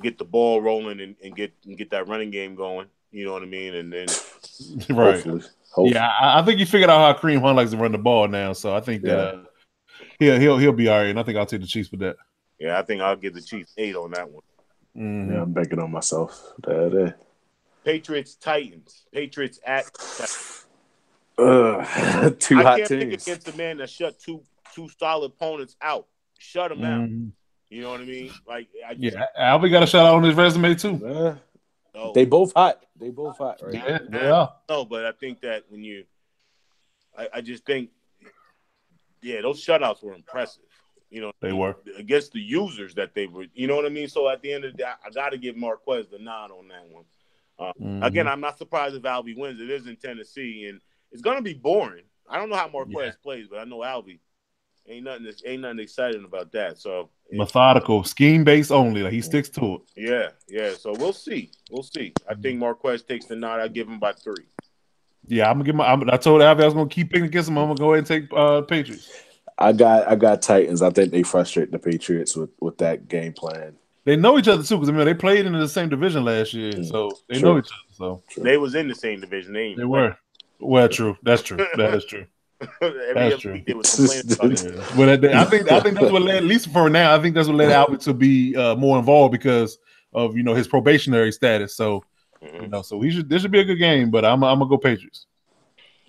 get the ball rolling and get that running game going. You know what I mean? And then hopefully. Yeah, I think you figured out how Kareem Hunt likes to run the ball now. So I think that he'll be all right. And I think I'll take the Chiefs with that. Yeah, I think I'll give the Chiefs 8 on that one. Yeah, I'm banking on myself. Patriots Titans. Patriots at Titans. Two hot teams. Pick against a man that shut two solid opponents out. Shut them out. You know what I mean? Like, Albie got a shout out on his resume too. No. They both hot. Right? Yeah. No, but I think that when I just think, those shutouts were impressive. You know, they were against the users that they were. You know what I mean? So at the end of the day, I got to give Marquez the nod on that one. Again, I'm not surprised if Albie wins. It is in Tennessee, and it's gonna be boring. I don't know how Marquez plays, but I know Albie ain't nothing exciting about that. So methodical, scheme based only. Like he sticks to it. Yeah. So we'll see. I think Marquez takes the nod. I give him by 3. Yeah, I'm gonna give I told Albie I was gonna keep picking against him. I'm gonna go ahead and take Patriots. I got Titans. I think they frustrate the Patriots with that game plan. They know each other too, because I mean they played in the same division last year, so they know each other. So they was in the same division. They were. Well, true. That's true. That is true. That's true. They was complaining about it. Well, I think that's what led, at least for now, I think that's what led Albert to be more involved because of his probationary status. So so this should be a good game. But I'm gonna go Patriots.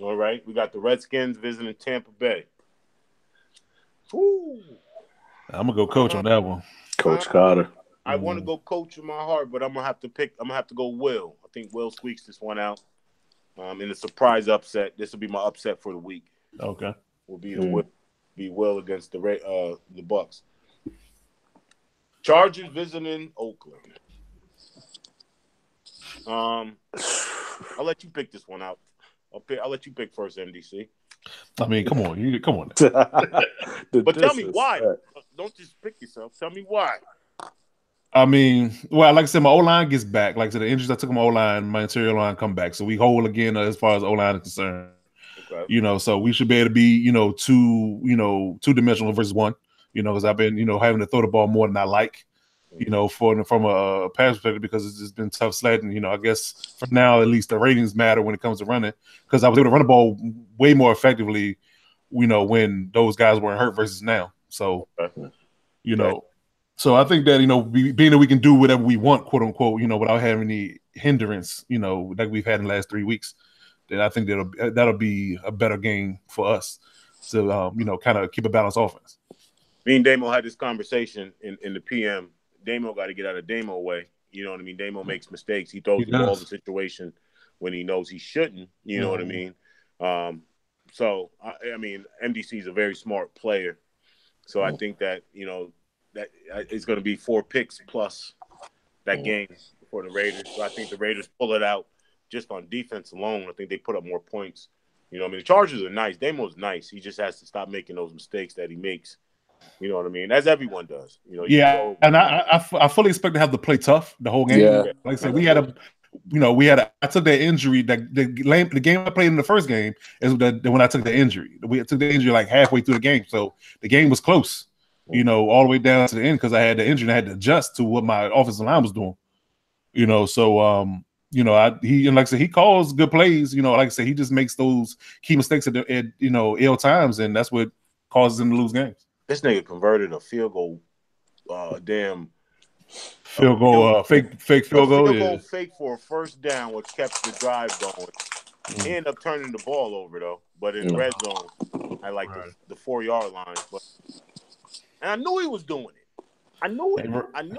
All right, we got the Redskins visiting Tampa Bay. Ooh. I'm gonna go coach on that one. Coach Carter. I want to go coach in my heart, but I'm gonna have to go Will. I think Will squeaks this one out. In a surprise upset. This will be my upset for the week. Okay. Will be Will against the Bucks. Chargers visiting Oakland. I'll let you pick this one out. I'll let you pick first, MDC. I mean, come on, come on. But tell me why. Don't just pick yourself. Tell me why. I mean, well, like I said, my O-line gets back. Like I said, the injuries I took on my O-line, my interior line come back. So we whole again as far as O-line is concerned. Okay. So we should be able to be, two-dimensional versus one, because I've been, having to throw the ball more than I like, from a pass perspective because it's just been tough sledding. I guess for now, at least the ratings matter when it comes to running because I was able to run the ball way more effectively, when those guys weren't hurt versus now. So, So I think that, being that we can do whatever we want, quote unquote, without having any hindrance, like we've had in the last 3 weeks, then I think that'll be a better game for us to, kind of keep a balanced offense. Me and Damo had this conversation in the PM. Damo got to get out of Damo way. You know what I mean? Damo makes mistakes. He throws the ball in situation when he knows he shouldn't. You know what I mean? So, I mean, MDC is a very smart player. So I think that, that it's going to be 4 picks plus that game for the Raiders. So I think the Raiders pull it out just on defense alone. I think they put up more points. The Chargers are nice. Damo's nice. He just has to stop making those mistakes that he makes. You know what I mean? As everyone does. And I fully expect to have to play tough the whole game. Yeah. Like I said, I took that injury. The game I played in the first game is when I took the injury. We took the injury like halfway through the game. So the game was close. All the way down to the end because I had the injury and I had to adjust to what my offensive line was doing. So he like I said, he calls good plays. Like I said, he just makes those key mistakes at ill times, and that's what causes him to lose games. This nigga converted a field goal, fake field goal. Field goal fake for a first down, which kept the drive going. He ended up turning the ball over though, but in the red zone, I like the 4-yard line, but. And I knew he was doing it. I knew it.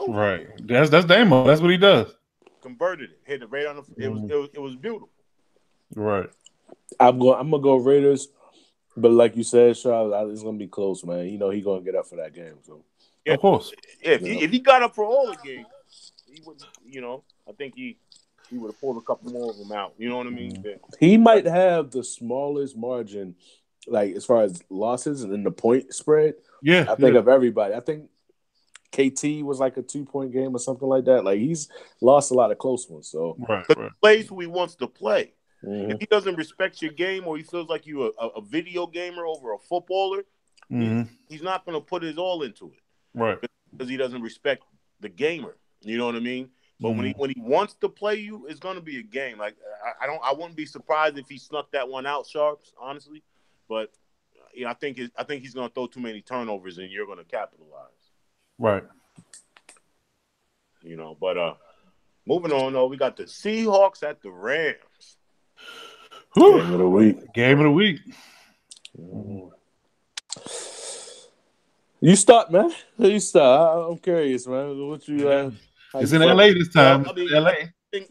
Right. That's Damo. That's what he does. Converted it. Hit it right on the. It was beautiful. Right. I'm gonna go Raiders, but like you said, Charles, it's gonna be close, man. He's gonna get up for that game. So yeah, of course. If he got up for all the games, he would. I think he would have pulled a couple more of them out. You know what I mean? He might have the smallest margin, like as far as losses and the point spread. Yeah, I think of everybody. I think KT was like a 2-point game or something like that. Like he's lost a lot of close ones. So But he plays who he wants to play. Mm-hmm. If he doesn't respect your game or he feels like you're a video gamer over a footballer, he's not going to put his all into it. Right. Because he doesn't respect the gamer. You know what I mean? But when he wants to play you, it's going to be a game. Like I wouldn't be surprised if he snuck that one out, Sharps, honestly. But I think he's going to throw too many turnovers and you're going to capitalize. Right. But moving on though, we got the Seahawks at the Rams. Game of the week. Game of the week. You start, man. You start. I'm curious, man. What you? It's in LA this time. Well, LA.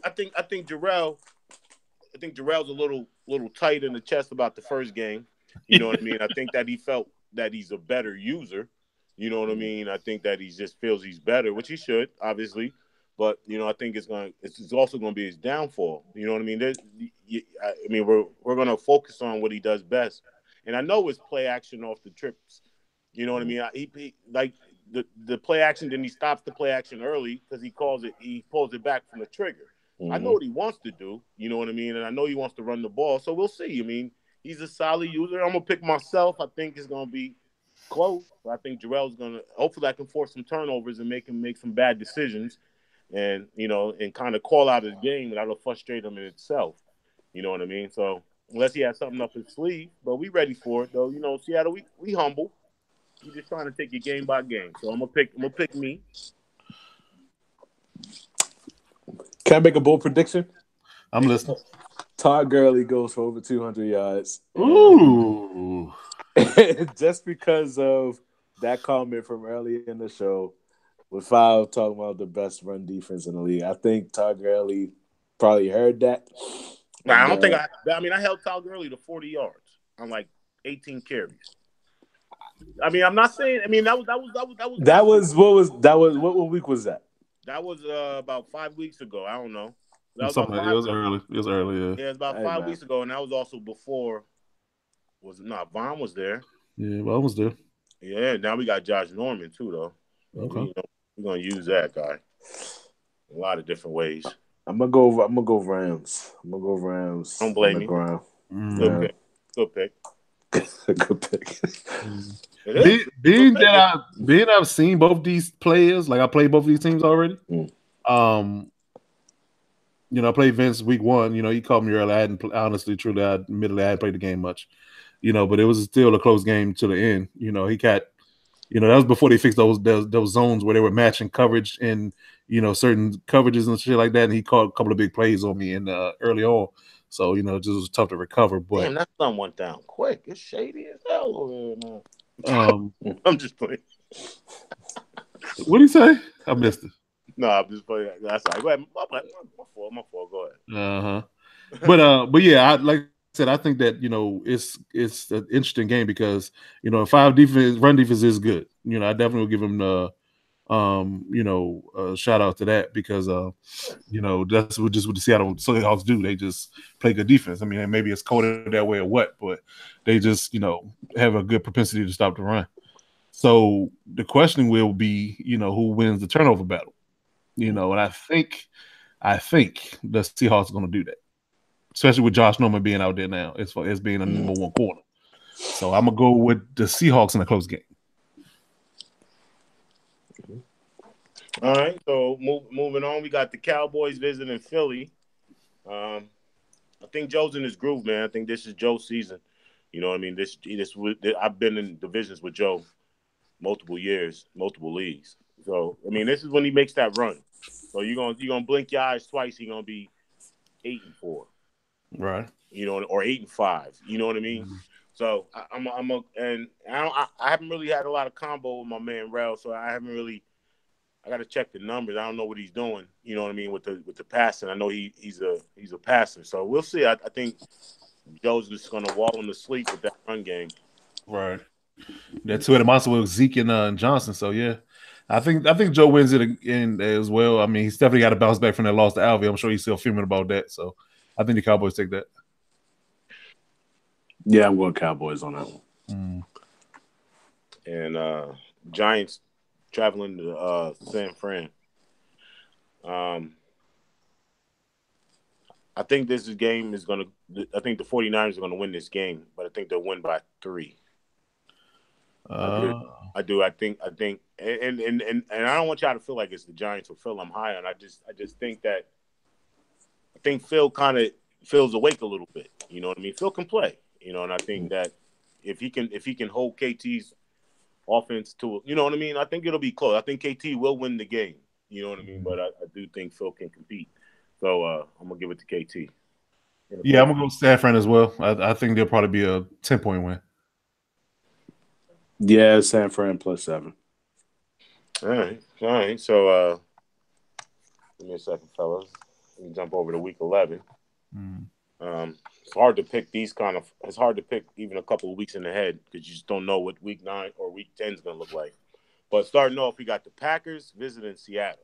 I think Jarrell's a little tight in the chest about the first game. You know what I mean? I think that he felt that he's a better user. You know what I mean? I think that he just feels he's better, which he should, obviously. But I think it's also going to be his downfall. You know what I mean? We're going to focus on what he does best, and I know it's play action off the trips. You know what I mean? He like the play action, then he stops the play action early because he pulls it back from the trigger. I know what he wants to do. You know what I mean? And I know he wants to run the ball. So we'll see. I mean, he's a solid user. I'm gonna pick myself. I think it's gonna be close. I think Jarrell's gonna. Hopefully, I can force some turnovers and make him make some bad decisions, and and kind of call out his game, and that'll frustrate him in itself. You know what I mean? So unless he has something up his sleeve, but we ready for it though. Seattle, we humble. We just trying to take it game by game. So I'm gonna pick me. Can I make a bold prediction? I'm listening. Todd Gurley goes for over 200 yards. Ooh. Just because of that comment from earlier in the show, with Five talking about the best run defense in the league, I think Todd Gurley probably heard that. I don't think I held Todd Gurley to 40 yards on like 18 carries. I mean, I'm not saying. I mean, what week was that? That was about 5 weeks ago. I don't know. It was early. It was early. Yeah. Yeah, it was about 5 weeks ago, and that was also before. Vaughn was there. Yeah, Vaughn was there. Yeah, now we got Josh Norman too, though. Okay, we're gonna use that guy a lot of different ways. I'm gonna go Rams. Don't blame me. Good pick. Good pick. Being that I've seen both these players, like I played both of these teams already. I played Vince week 1. He called me early. I hadn't admittedly I hadn't played the game much. But it was still a close game to the end. He got, that was before they fixed those zones where they were matching coverage and certain coverages and shit like that. And he caught a couple of big plays on me in early on. So it just was tough to recover. But damn, that sun went down quick. It's shady as hell over there, I'm just playing. What did he say? I missed it. No, I'm just playing. That's all right. Go ahead. My fault. Go ahead. But yeah, like I said, I think that it's an interesting game because Five run defense is good. I definitely will give him the a shout out to that because that's what the Seattle Seahawks do. They just play good defense. I mean, maybe it's coded that way or what, but they just have a good propensity to stop the run. So the question will be, who wins the turnover battle? And I think the Seahawks are going to do that, especially with Josh Norman being out there now as far as being a number 1 corner. So I'm gonna go with the Seahawks in a close game. All right, so moving on, we got the Cowboys visiting Philly. I think Joe's in his groove, man. I think this is Joe's season. You know what I mean? I've been in divisions with Joe multiple years, multiple leagues. So I mean, this is when he makes that run. So you're gonna blink your eyes twice. You're gonna be 8-4, right? Or 8-5. You know what I mean? Mm-hmm. So I haven't really had a lot of combo with my man Rel. So I haven't really. I got to check the numbers. I don't know what he's doing. You know what I mean with the passing. I know he's a passer. So we'll see. I think Joe's just gonna wall him to sleep with that run game. Right. That two-headed monster with Zeke and Johnson. So yeah. I think Joe wins it again as well. I mean, he's definitely got to bounce back from that loss to Alvin. I'm sure he's still fuming about that. So I think the Cowboys take that. Yeah, I'm going Cowboys on that one. And Giants traveling to San Fran. I think this game is going to – I think the 49ers are going to win this game, but I think they'll win by 3. I do. I think, and I don't want y'all to feel like it's the Giants or Phil I'm high on. I just think that I think Phil kind of feels awake a little bit. You know what I mean? Phil can play. And I think that if he can hold KT's offense to, you know what I mean? I think it'll be close. I think KT will win the game. You know what I mean? But I do think Phil can compete. So I'm gonna give it to KT. Yeah, I'm gonna go San Fran as well. I think there'll probably be a 10-point win. Yeah, San Fran +7. All right. So, give me a second, fellas. Let me jump over to week 11. It's hard to pick it's hard to pick even a couple of weeks in ahead because you just don't know what week 9 or week 10 is going to look like. But starting off, we got the Packers visiting Seattle.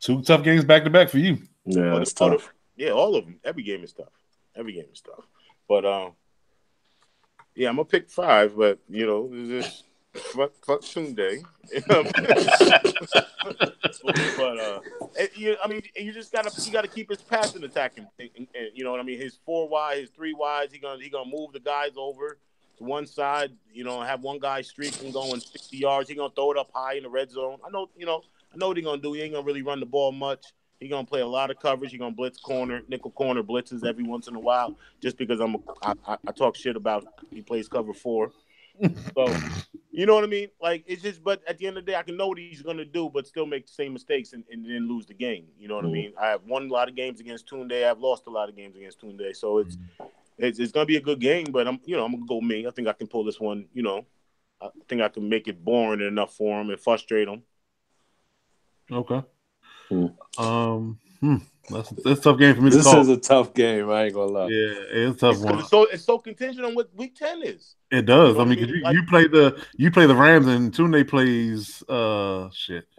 2 tough games back to back for you. Yeah, that's tough. All of them. Every game is tough. But, yeah, I'm going to pick 5, but, fuck Sunday. But I mean, you just gotta keep his passing attack, and you know what I mean. His 4 wide, his 3 wides. He gonna move the guys over to one side. You know, have one guy streaking going 60 yards. He gonna throw it up high in the red zone. I know what he gonna do. He ain't gonna really run the ball much. He gonna play a lot of coverage. He gonna blitz corner, nickel corner blitzes every once in a while. Just because I talk shit about he plays cover 4. So, you know what I mean? Like, it's just, but at the end of the day, I can know what he's going to do, but still make the same mistakes and then lose the game. You know what I mean? I have won a lot of games against Tunde. I've lost a lot of games against Tunde. So it's going to be a good game, but I'm going to go me. I think I can pull this one, I think I can make it boring enough for him and frustrate him. Okay. That's a tough game for me to call. This is a tough game. I ain't gonna lie. Yeah, it's a tough one. It's so contingent on what week 10 is. It does. You know, I mean, you play the Rams and Tunde plays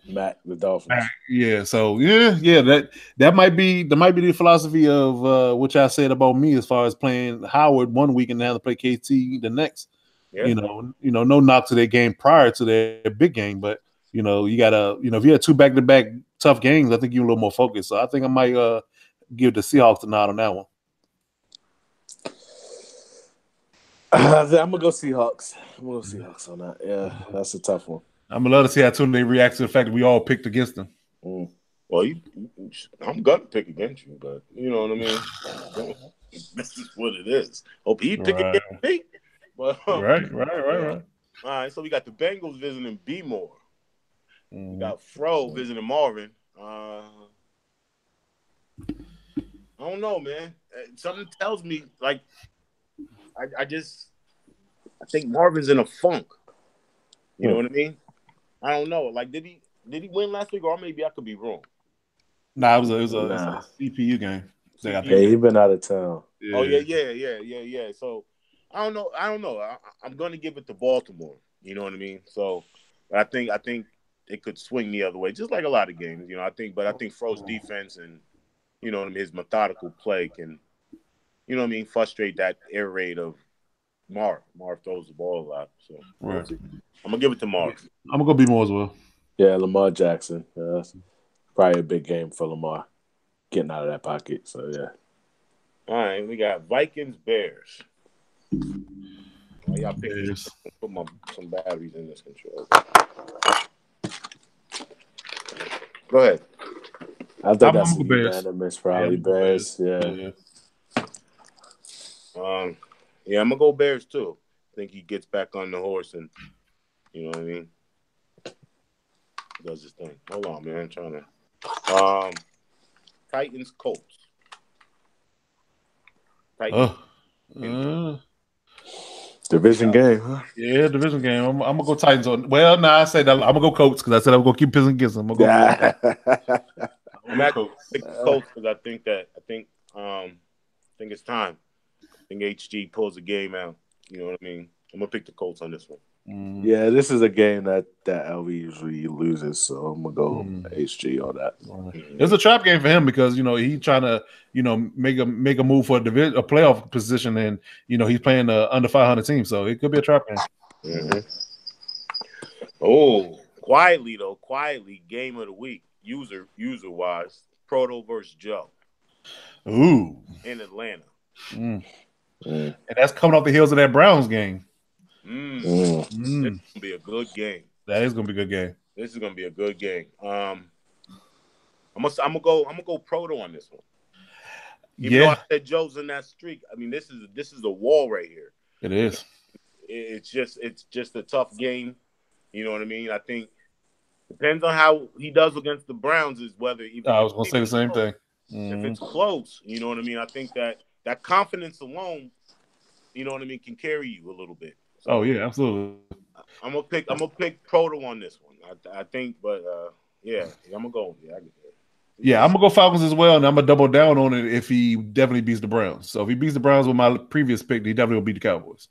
Matt the Dolphins. Yeah. So that might be the philosophy of what y'all said about me as far as playing Howard one week and now to play KT the next. Yeah. You know, no knock to their game prior to their big game, but you gotta, if you had 2 back-to-back tough games, I think you're a little more focused. So I think I might give the Seahawks a nod on that one. I'm gonna go Seahawks. I'm gonna go Seahawks on that. Yeah, that's a tough one. I'm gonna love to see how Tunde reacts to the fact that we all picked against them. Well, I'm gonna pick against you, but you know what I mean. This is what it is. Hope he pick against me. But, right. All right, so we got the Bengals visiting B-More. We got Fro visiting Marvin. I don't know, man. Something tells me like I think Marvin's in a funk. You know what I mean? I don't know. Like, did he win last week, or maybe I could be wrong? Nah, it was a CPU game. Yeah, he been out of town. Yeah. Oh yeah. So I don't know. I'm going to give it to Baltimore. You know what I mean? So I think it could swing the other way, just like a lot of games. I think Fro's defense and his methodical play can, frustrate that air raid of Marv. Marv throws the ball a lot. So I'm gonna give it to Marv. I'm gonna go B-More as well. Yeah, Lamar Jackson. That's probably a big game for Lamar, getting out of that pocket. So yeah. All right, we got Vikings Bears. Y'all pick this. Put some batteries in this control. Go ahead. I think that's unanimous, probably Bears. Yeah. Yeah, I'm gonna go Bears too. I think he gets back on the horse and you know what I mean. Does his thing. Hold on, man. I'm trying to. Titans Colts. Division game, huh? Yeah, division game. I'm gonna go Titans on. Well, I said I'm gonna go Colts because I said I'm gonna keep pissing against them. I'm gonna go. I'm actually pick the Colts because I think it's time. I think HG pulls the game out. You know what I mean? I'm gonna pick the Colts on this one. Yeah, this is a game that LV usually loses, so I'm gonna go HG on that. It's a trap game for him because he's trying to make a move for a playoff position, and he's playing the under 500 team, so it could be a trap game. Oh, quietly, game of the week, user wise, Proto versus Joe. Ooh, in Atlanta, and that's coming off the heels of that Browns game. It's gonna be a good game. That is gonna be a good game. This is gonna be a good game. I'm gonna go Proto on this one. Even though I said Joe's in that streak, I mean this is a wall right here. It is. It's just a tough game. You know what I mean? I think depends on how he does against the Browns is whether. I was gonna say the same thing. If it's close, you know what I mean. I think that confidence alone, you know what I mean, can carry you a little bit. So, yeah, absolutely. I'm gonna pick Proto on this one. I think, but I'm gonna go. Yeah, I'm gonna go Falcons as well, and I'm gonna double down on it if he definitely beats the Browns. So if he beats the Browns with my previous pick, he definitely will beat the Cowboys.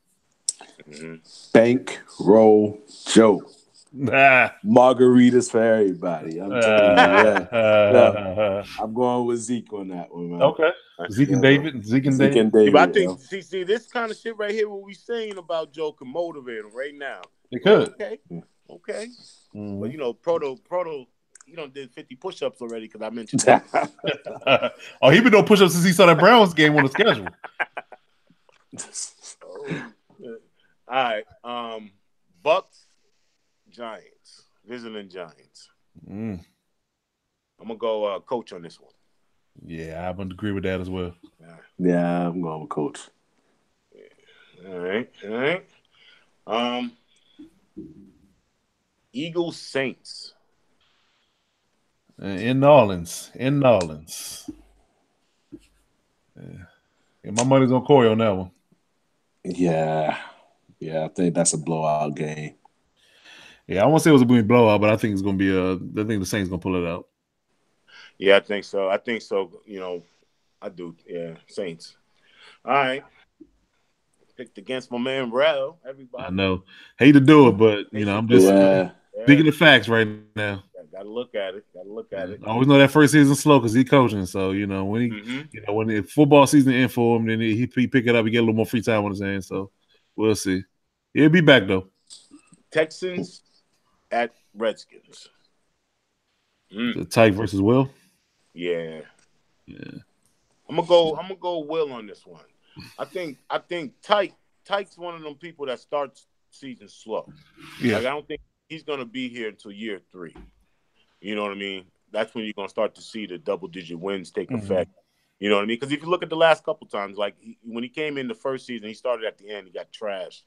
Bank roll Joe. Margaritas for everybody. I'm telling you, yeah. I'm going with Zeke on that one, man. Okay. Zeke and David. Zeke and David. But I think, see, this kind of shit right here, what we saying about Joe can motivate him right now. It could. Okay. Mm-hmm. But, you know, Proto, you done did 50 push-ups already because I mentioned that. Oh, he been doing push-ups since he saw that Browns game on the schedule. All right. Bucks, Giants. Visiting Giants. I'm going to go coach on this one. Yeah, I would agree with that as well. Yeah, I'm going with coach. Yeah. All right. Eagles, Saints. In New Orleans. Yeah, my money's on Corey on that one. Yeah, I think that's a blowout game. Yeah, I won't say it was a blowout, but I think it's going to be I think the Saints going to pull it out. Yeah, I think so. You know, I do. Yeah, Saints. All right. Picked against my man Rel. Everybody. I know. Hate to do it, but you know, I'm just speaking the facts right now. Gotta look at it. I always know that first season's slow because he's coaching. So you know when when the football season in for him, then he pick it up. He get a little more free time on his hands. So we'll see. He'll be back though. Texans at Redskins. The Tyke versus Will. Yeah. I'm gonna go Will on this one. I think Tyke's one of them people that starts season slow. Yeah. Like I don't think he's gonna be here until year 3. You know what I mean? That's when you're gonna start to see the double-digit wins take effect. You know what I mean? Because if you look at the last couple times, like when he came in the first season, he started at the end, he got trashed.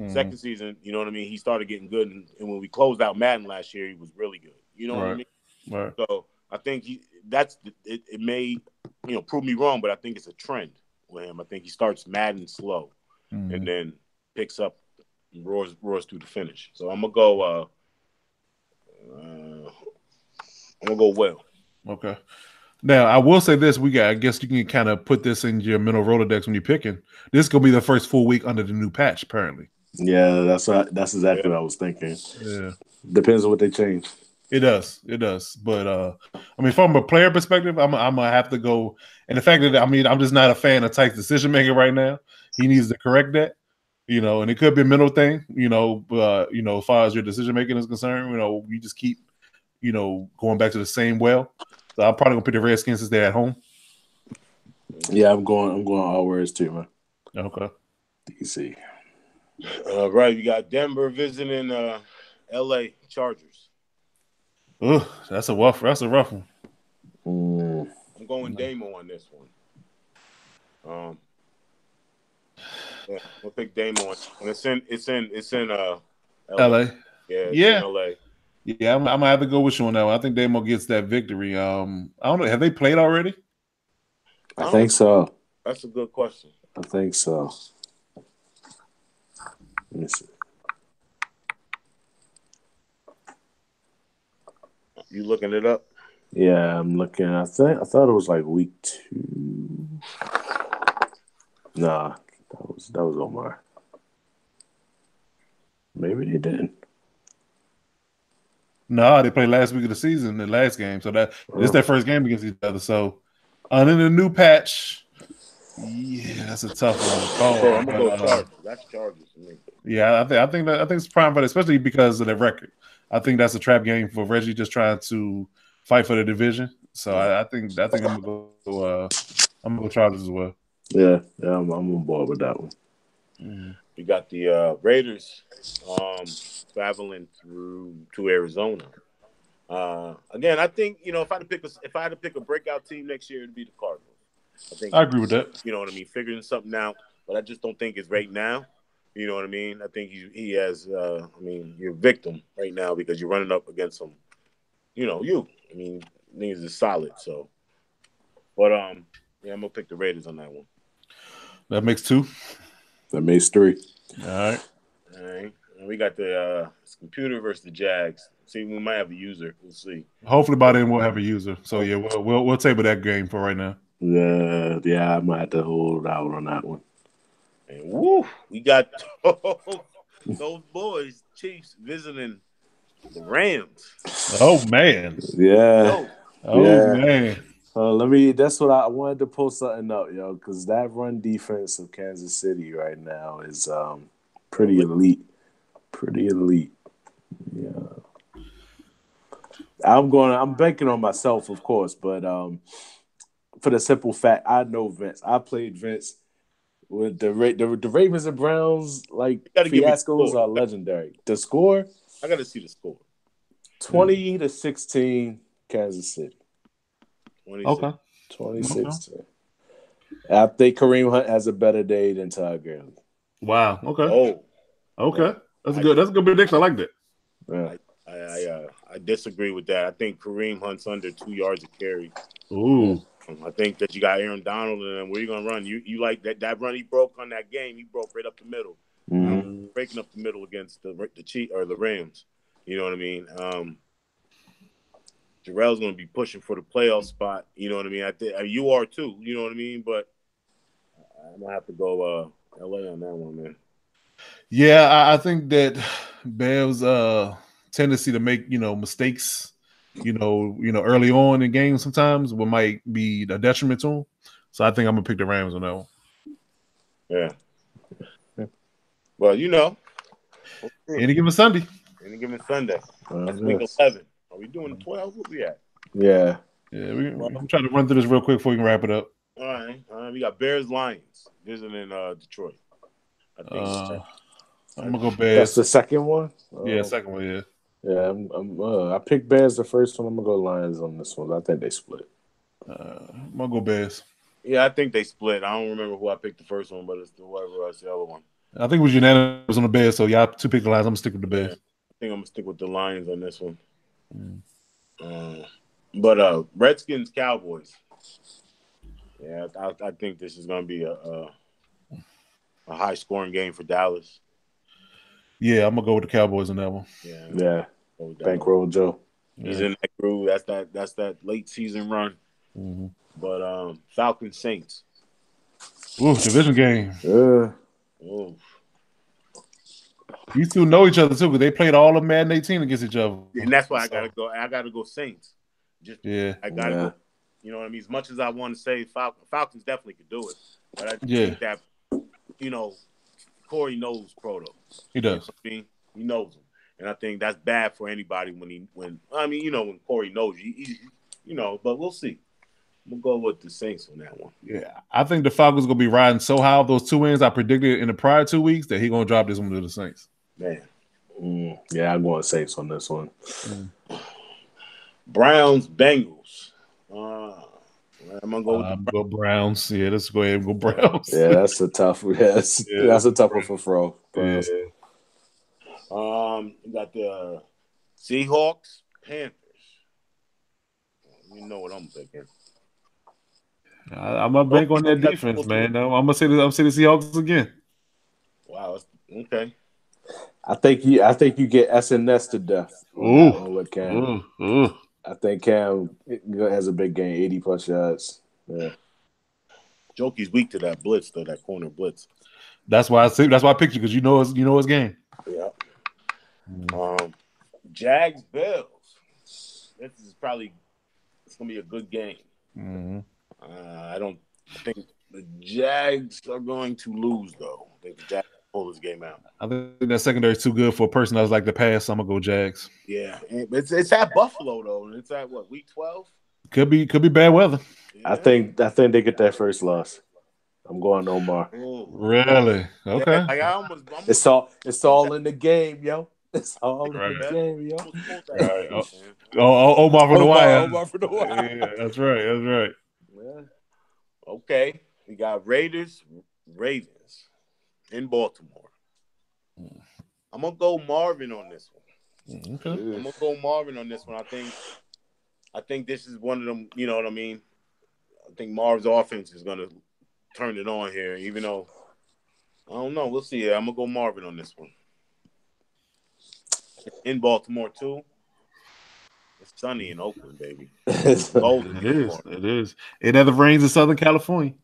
Second season, you know what I mean? He started getting good, and when we closed out Madden last year, he was really good. You know what I mean? Right. So I think it may, you know, prove me wrong, but I think it's a trend with him. I think he starts Madden slow, and then picks up and roars through the finish. So I'm gonna go. Will. Okay. Now I will say this: I guess you can kind of put this in your mental Rolodex when you're picking. This is gonna be the first full week under the new patch, apparently. Yeah, that's exactly what I was thinking. Yeah, depends on what they change. It does. But I mean, from a player perspective, I'm gonna have to go. And the fact that I'm just not a fan of Tyke's decision making right now. He needs to correct that. You know, and it could be a mental thing. You know, as far as your decision making is concerned, you know, you just keep, going back to the same well. So I'm probably gonna pick the Redskins since they're at home. Yeah, I'm going all words too, man. Okay. DC. Right, you got Denver visiting LA Chargers. Ugh, that's a rough one. I'm going Damo on this one. We'll pick Damo, and it's in LA. Yeah. In LA. Yeah, I'm gonna have to go with you on that one. I think Damo gets that victory. I don't know. Have they played already? I think so. That's a good question. I think so. Let me see. You looking it up? Yeah, I'm looking. I thought it was like week 2. Nah, that was Omar. Maybe they didn't. No, they played last week of the season, the last game. So this is their first game against each other. So under the new patch, yeah, that's a tough one. I'm gonna go Chargers. That's Chargers to me. Yeah, I think it's prime for that, especially because of their record. I think that's a trap game for Reggie just trying to fight for the division. So I think I'm gonna go Chargers as well. Yeah, I'm on board with that one. You got the Raiders traveling to Arizona. Again, I think if I had to pick a breakout team next year, it'd be the Cardinals. I agree with that. You know what I mean? Figuring something out, but I just don't think it's right now. You know what I mean? I think he has. You're a victim right now because you're running up against him. Things is solid. So, but I'm gonna pick the Raiders on that one. That makes 2. That makes 3. All right. And we got the computer versus the Jags. See, we might have a user. We'll see. Hopefully by then we'll have a user. So yeah, we'll table that game for right now. Yeah, I might have to hold out on that one. And we got those boys, Chiefs, visiting The Rams. Oh man. Yeah. Man. That's what I wanted to post something up, yo, because that run defense of Kansas City right now is pretty elite. Pretty elite. Yeah. I'm banking on myself, of course, but for the simple fact I know Vince. I played Vince with the Ravens and Browns, like fiascos are legendary. The score? I gotta see the score. 20-16, Kansas City. 2016. I think Kareem Hunt has a better day than Todd Gurley. Wow. Okay. Okay. That's a good prediction. I like that. Yeah. I disagree with that. I think Kareem Hunt's under 2 yards a carry. Ooh. I think that you got Aaron Donald, and where you gonna run? You like that run he broke on that game? He broke right up the middle, breaking up the middle against the Chiefs or the Rams. You know what I mean? Jarrell's gonna be pushing for the playoff spot. You know what I mean? I think you are too. You know what I mean? But I'm gonna have to go LA on that one, man. Yeah, I think that Bev's tendency to make mistakes, early on in games sometimes might be a detriment to him. So I think I'm gonna pick the Rams on that one. Yeah. Well, any given Sunday. That's week 11. Are we doing 12? What we at? Yeah. I'm trying to run through this real quick before we can wrap it up. All right. We got Bears Lions visiting Detroit. I think I'm gonna go Bears. That's the second one. Second one. Yeah. Yeah. I picked Bears the first one. I'm gonna go Lions on this one. I think they split. I'm gonna go Bears. Yeah, I think they split. I don't remember who I picked the first one, but it's whoever else the other one. I think it was unanimous on the Bears, so y'all two pick the Lions. I'm gonna stick with the Bears. Yeah, I think I'm gonna stick with the Lions on this one. But Redskins Cowboys. Yeah, I think this is gonna be a high scoring game for Dallas. Yeah, I'm gonna go with the Cowboys on that one. Yeah. Bankroll Joe. He's in that groove. That's that late season run. Mm-hmm. But Falcons Saints. Ooh, division game. Ooh. These two know each other too because they played all of Madden 18 against each other. And that's why I gotta go. I gotta go Saints. I gotta go. You know what I mean? As much as I want to say Falcons definitely could do it, but I think that Corey knows Proto. He does. You know he knows him, and I think that's bad for anybody when Corey knows you. But we'll see. We'll go with the Saints on that one. Yeah, I think the Falcons gonna be riding so high off those 2 wins I predicted in the prior 2 weeks that he gonna drop this one to the Saints. Man, yeah, I'm going Saints on this one. Browns Bengals. I'm gonna go with go Browns. Yeah, let's go ahead and go Browns. Yeah, that's a tough. That's a tough one for Fro. Browns. Yeah. You got the Seahawks Panthers. You know what I'm thinking. I'm gonna bank on that defense, man. I'm gonna say the Seahawks again. Wow. Okay. I think you get SNS to death. With Cam. I think Cam has a big game, 80+ yards. Yeah. Jokey's weak to that blitz, though, that corner blitz. That's why I picked you because you know his game. Yeah. Jags Bills. It's gonna be a good game. Mm-hmm. I don't think the Jags are going to lose, though. I think the Jags pull this game out. I think that secondary is too good for a person that's like the pass. So I'm gonna go Jags. Yeah, it's at Buffalo though, and it's at what, week 12? Could be bad weather. Yeah. I think they get that first loss. I'm going Omar. Ooh. Really? Okay. Yeah, like I almost it's all in the game, yo. It's all in the game, yo. Right. Omar from the wire. Omar from the wire. Yeah, that's right. Yeah. Okay, we got Ravens in Baltimore. I'm gonna go Marvin on this one. Okay. I'm gonna go Marvin on this one. I think this is one of them. You know what I mean? I think Marv's offense is gonna turn it on here, even though I don't know. We'll see. I'm gonna go Marvin on this one. In Baltimore too. It's sunny in Oakland, baby. It's golden. It is. It never rains in Southern California.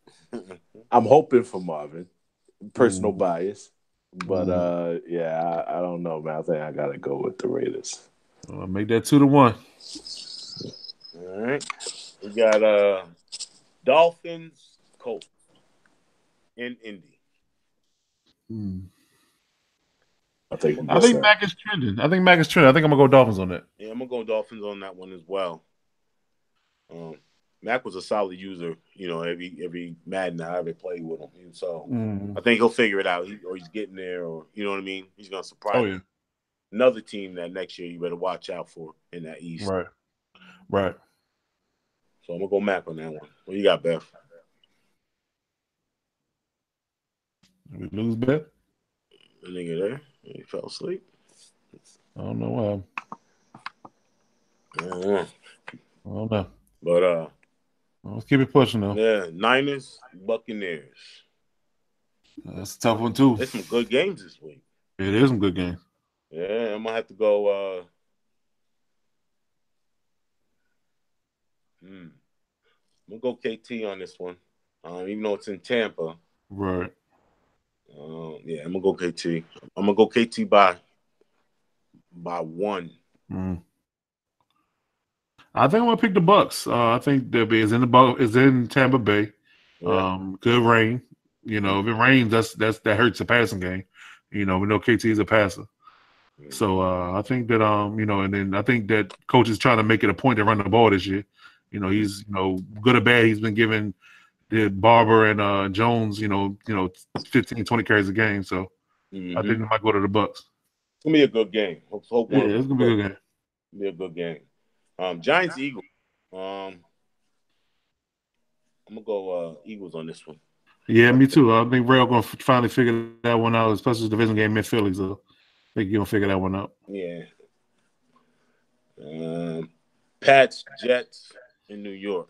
I'm hoping for Marvin. Personal bias. But I don't know, man. I think I gotta go with the Raiders. Make that 2-1. All right. We got Dolphins, Colts in Indy. I think Mac is trending. I think I'm gonna go Dolphins on that. Yeah, I'm gonna go Dolphins on that one as well. Mac was a solid user, every Madden I ever played with him. So I think he'll figure it out. He's getting there, or you know what I mean. He's gonna surprise. Oh yeah. Another team that next year you better watch out for in that East. Right. So I'm gonna go Mac on that one. What you got, Beth? We lose Beth. The nigga there, he fell asleep. I don't know why. I don't know. But let's keep it pushing though. Yeah, Niners, Buccaneers. That's a tough one too. There's some good games this week. It is some good games. Yeah, I'm gonna have to go. I'm gonna go KT on this one, even though it's in Tampa. Right. Yeah, I'm gonna go KT. I'm gonna go KT by 1. I think I'm gonna pick the Bucks. I think that is in Tampa Bay. Yeah. Good rain. If it rains, that hurts the passing game. We know KT is a passer. So I think that and then I think that coach is trying to make it a point to run the ball this year. He's good or bad, he's been giving the Barber and Jones 15, 20 carries a game. So I think they might go to the Bucks. It's gonna be a good game. It's gonna be a good game. Be a good game. Giants Eagles. I'm gonna go Eagles on this one. Yeah, me too. I think Rail gonna finally figure that one out, especially the division game in Philly. So I think you're gonna figure that one out. Yeah. Pats, Jets in New York.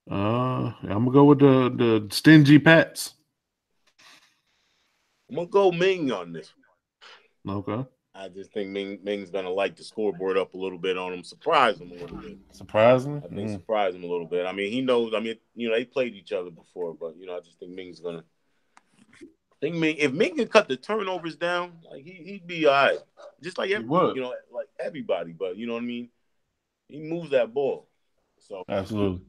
I'm gonna go with the stingy Pats. I'm gonna go Ming on this one. Okay. I just think Ming's gonna light the scoreboard up a little bit on him, surprise him a little bit. Surprising? I think surprise him a little bit. I mean, he knows. I mean, they played each other before, but I just think Ming's gonna. If Ming can cut the turnovers down, like he'd be all right. Just like like everybody. But you know what I mean. He moves that ball. So absolutely.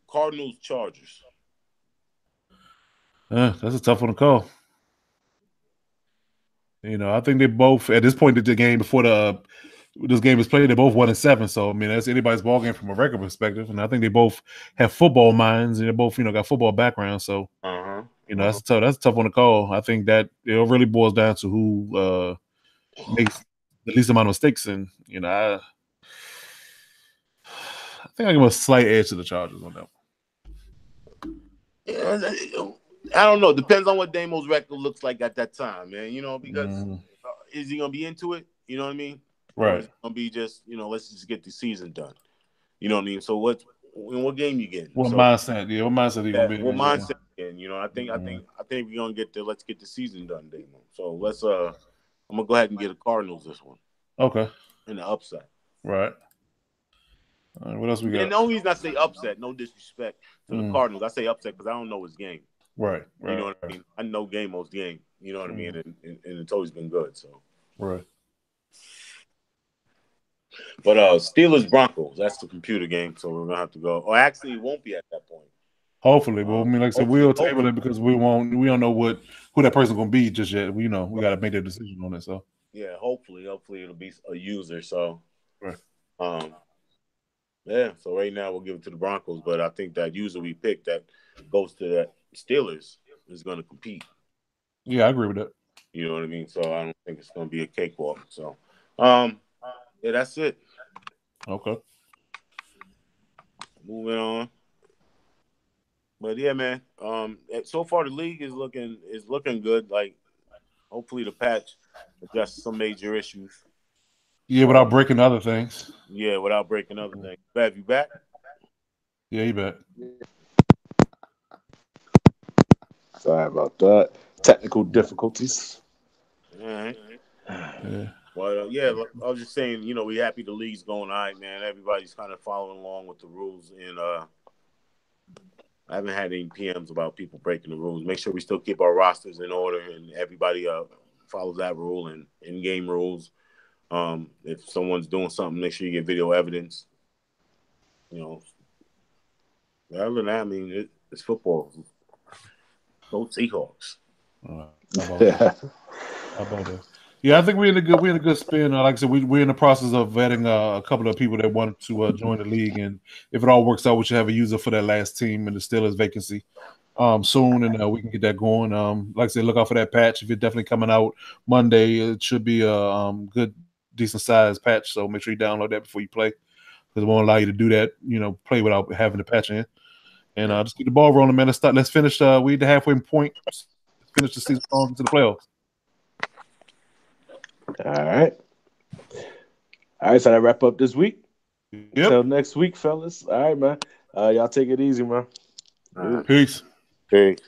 Cardinals, Chargers. That's a tough one to call. I think they both at this point in the game before this game is played, they both 1-7. So I mean, that's anybody's ball game from a record perspective, and I think they both have football minds and they both got football backgrounds. So that's a tough one to call. I think that it really boils down to who makes the least amount of mistakes, and I think I give a slight edge to the Chargers on that one. Yeah, I don't know. Depends on what Damo's record looks like at that time, man. Because is he gonna be into it? You know what I mean? Right. Or is it gonna be just let's just get the season done. You know what I mean? So what game you getting? What mindset? Yeah, what mindset you gonna be? What mindset? And I think we're gonna get the let's get the season done, Damo. So let's I'm gonna go ahead and get the Cardinals this one. Okay. In the upset. Right. All right, what else we got? And the only reason I say upset, no disrespect to the Cardinals, I say upset because I don't know his game. Right. You know what I mean? I know Gamo's game. You know what I mean? And it's always been good. So. Right. But Steelers Broncos, that's the computer game, so we're gonna have to go. Or actually, it won't be at that point. Hopefully, but I mean, like I said, we'll table it because we don't know who that person's gonna be just yet. We got to make that decision on it. So yeah, hopefully it'll be a user. So right. Yeah. So right now we'll give it to the Broncos, but I think that user we picked that goes to that Steelers is gonna compete. Yeah, I agree with that. You know what I mean? So I don't think it's gonna be a cakewalk. So yeah, that's it. Okay. Moving on. But yeah, man. So far the league is looking good. Like, hopefully the patch adjusts some major issues. Yeah, without breaking other things. Yeah, without breaking other things. Bev, you back? Yeah, you back. Sorry about that. Technical difficulties. All right. Yeah. Well, yeah, I was just saying, we happy the league's going all right, man. Everybody's kind of following along with the rules, and I haven't had any PMs about people breaking the rules. Make sure we still keep our rosters in order and everybody follow that rule and in-game rules. If someone's doing something, make sure you get video evidence. Other than that, I mean, it's football. Go Seahawks. How about that? How about that? Yeah, I think we're in a good spin. Like I said, we're in the process of vetting a couple of people that want to join the league, and if it all works out, we should have a user for that last team and the Steelers vacancy soon, and we can get that going. Like I said, look out for that patch. If it's definitely coming out Monday, it should be a good, decent sized patch. So make sure you download that before you play, because it won't allow you to do that. Play without having the patch in. And just get the ball rolling, man. Let's finish. We at the halfway point. Let's finish the season on into the playoffs. All right. So that wrap up this week. Yep. Until next week, fellas. All right, man. Y'all take it easy, man. Peace. Peace.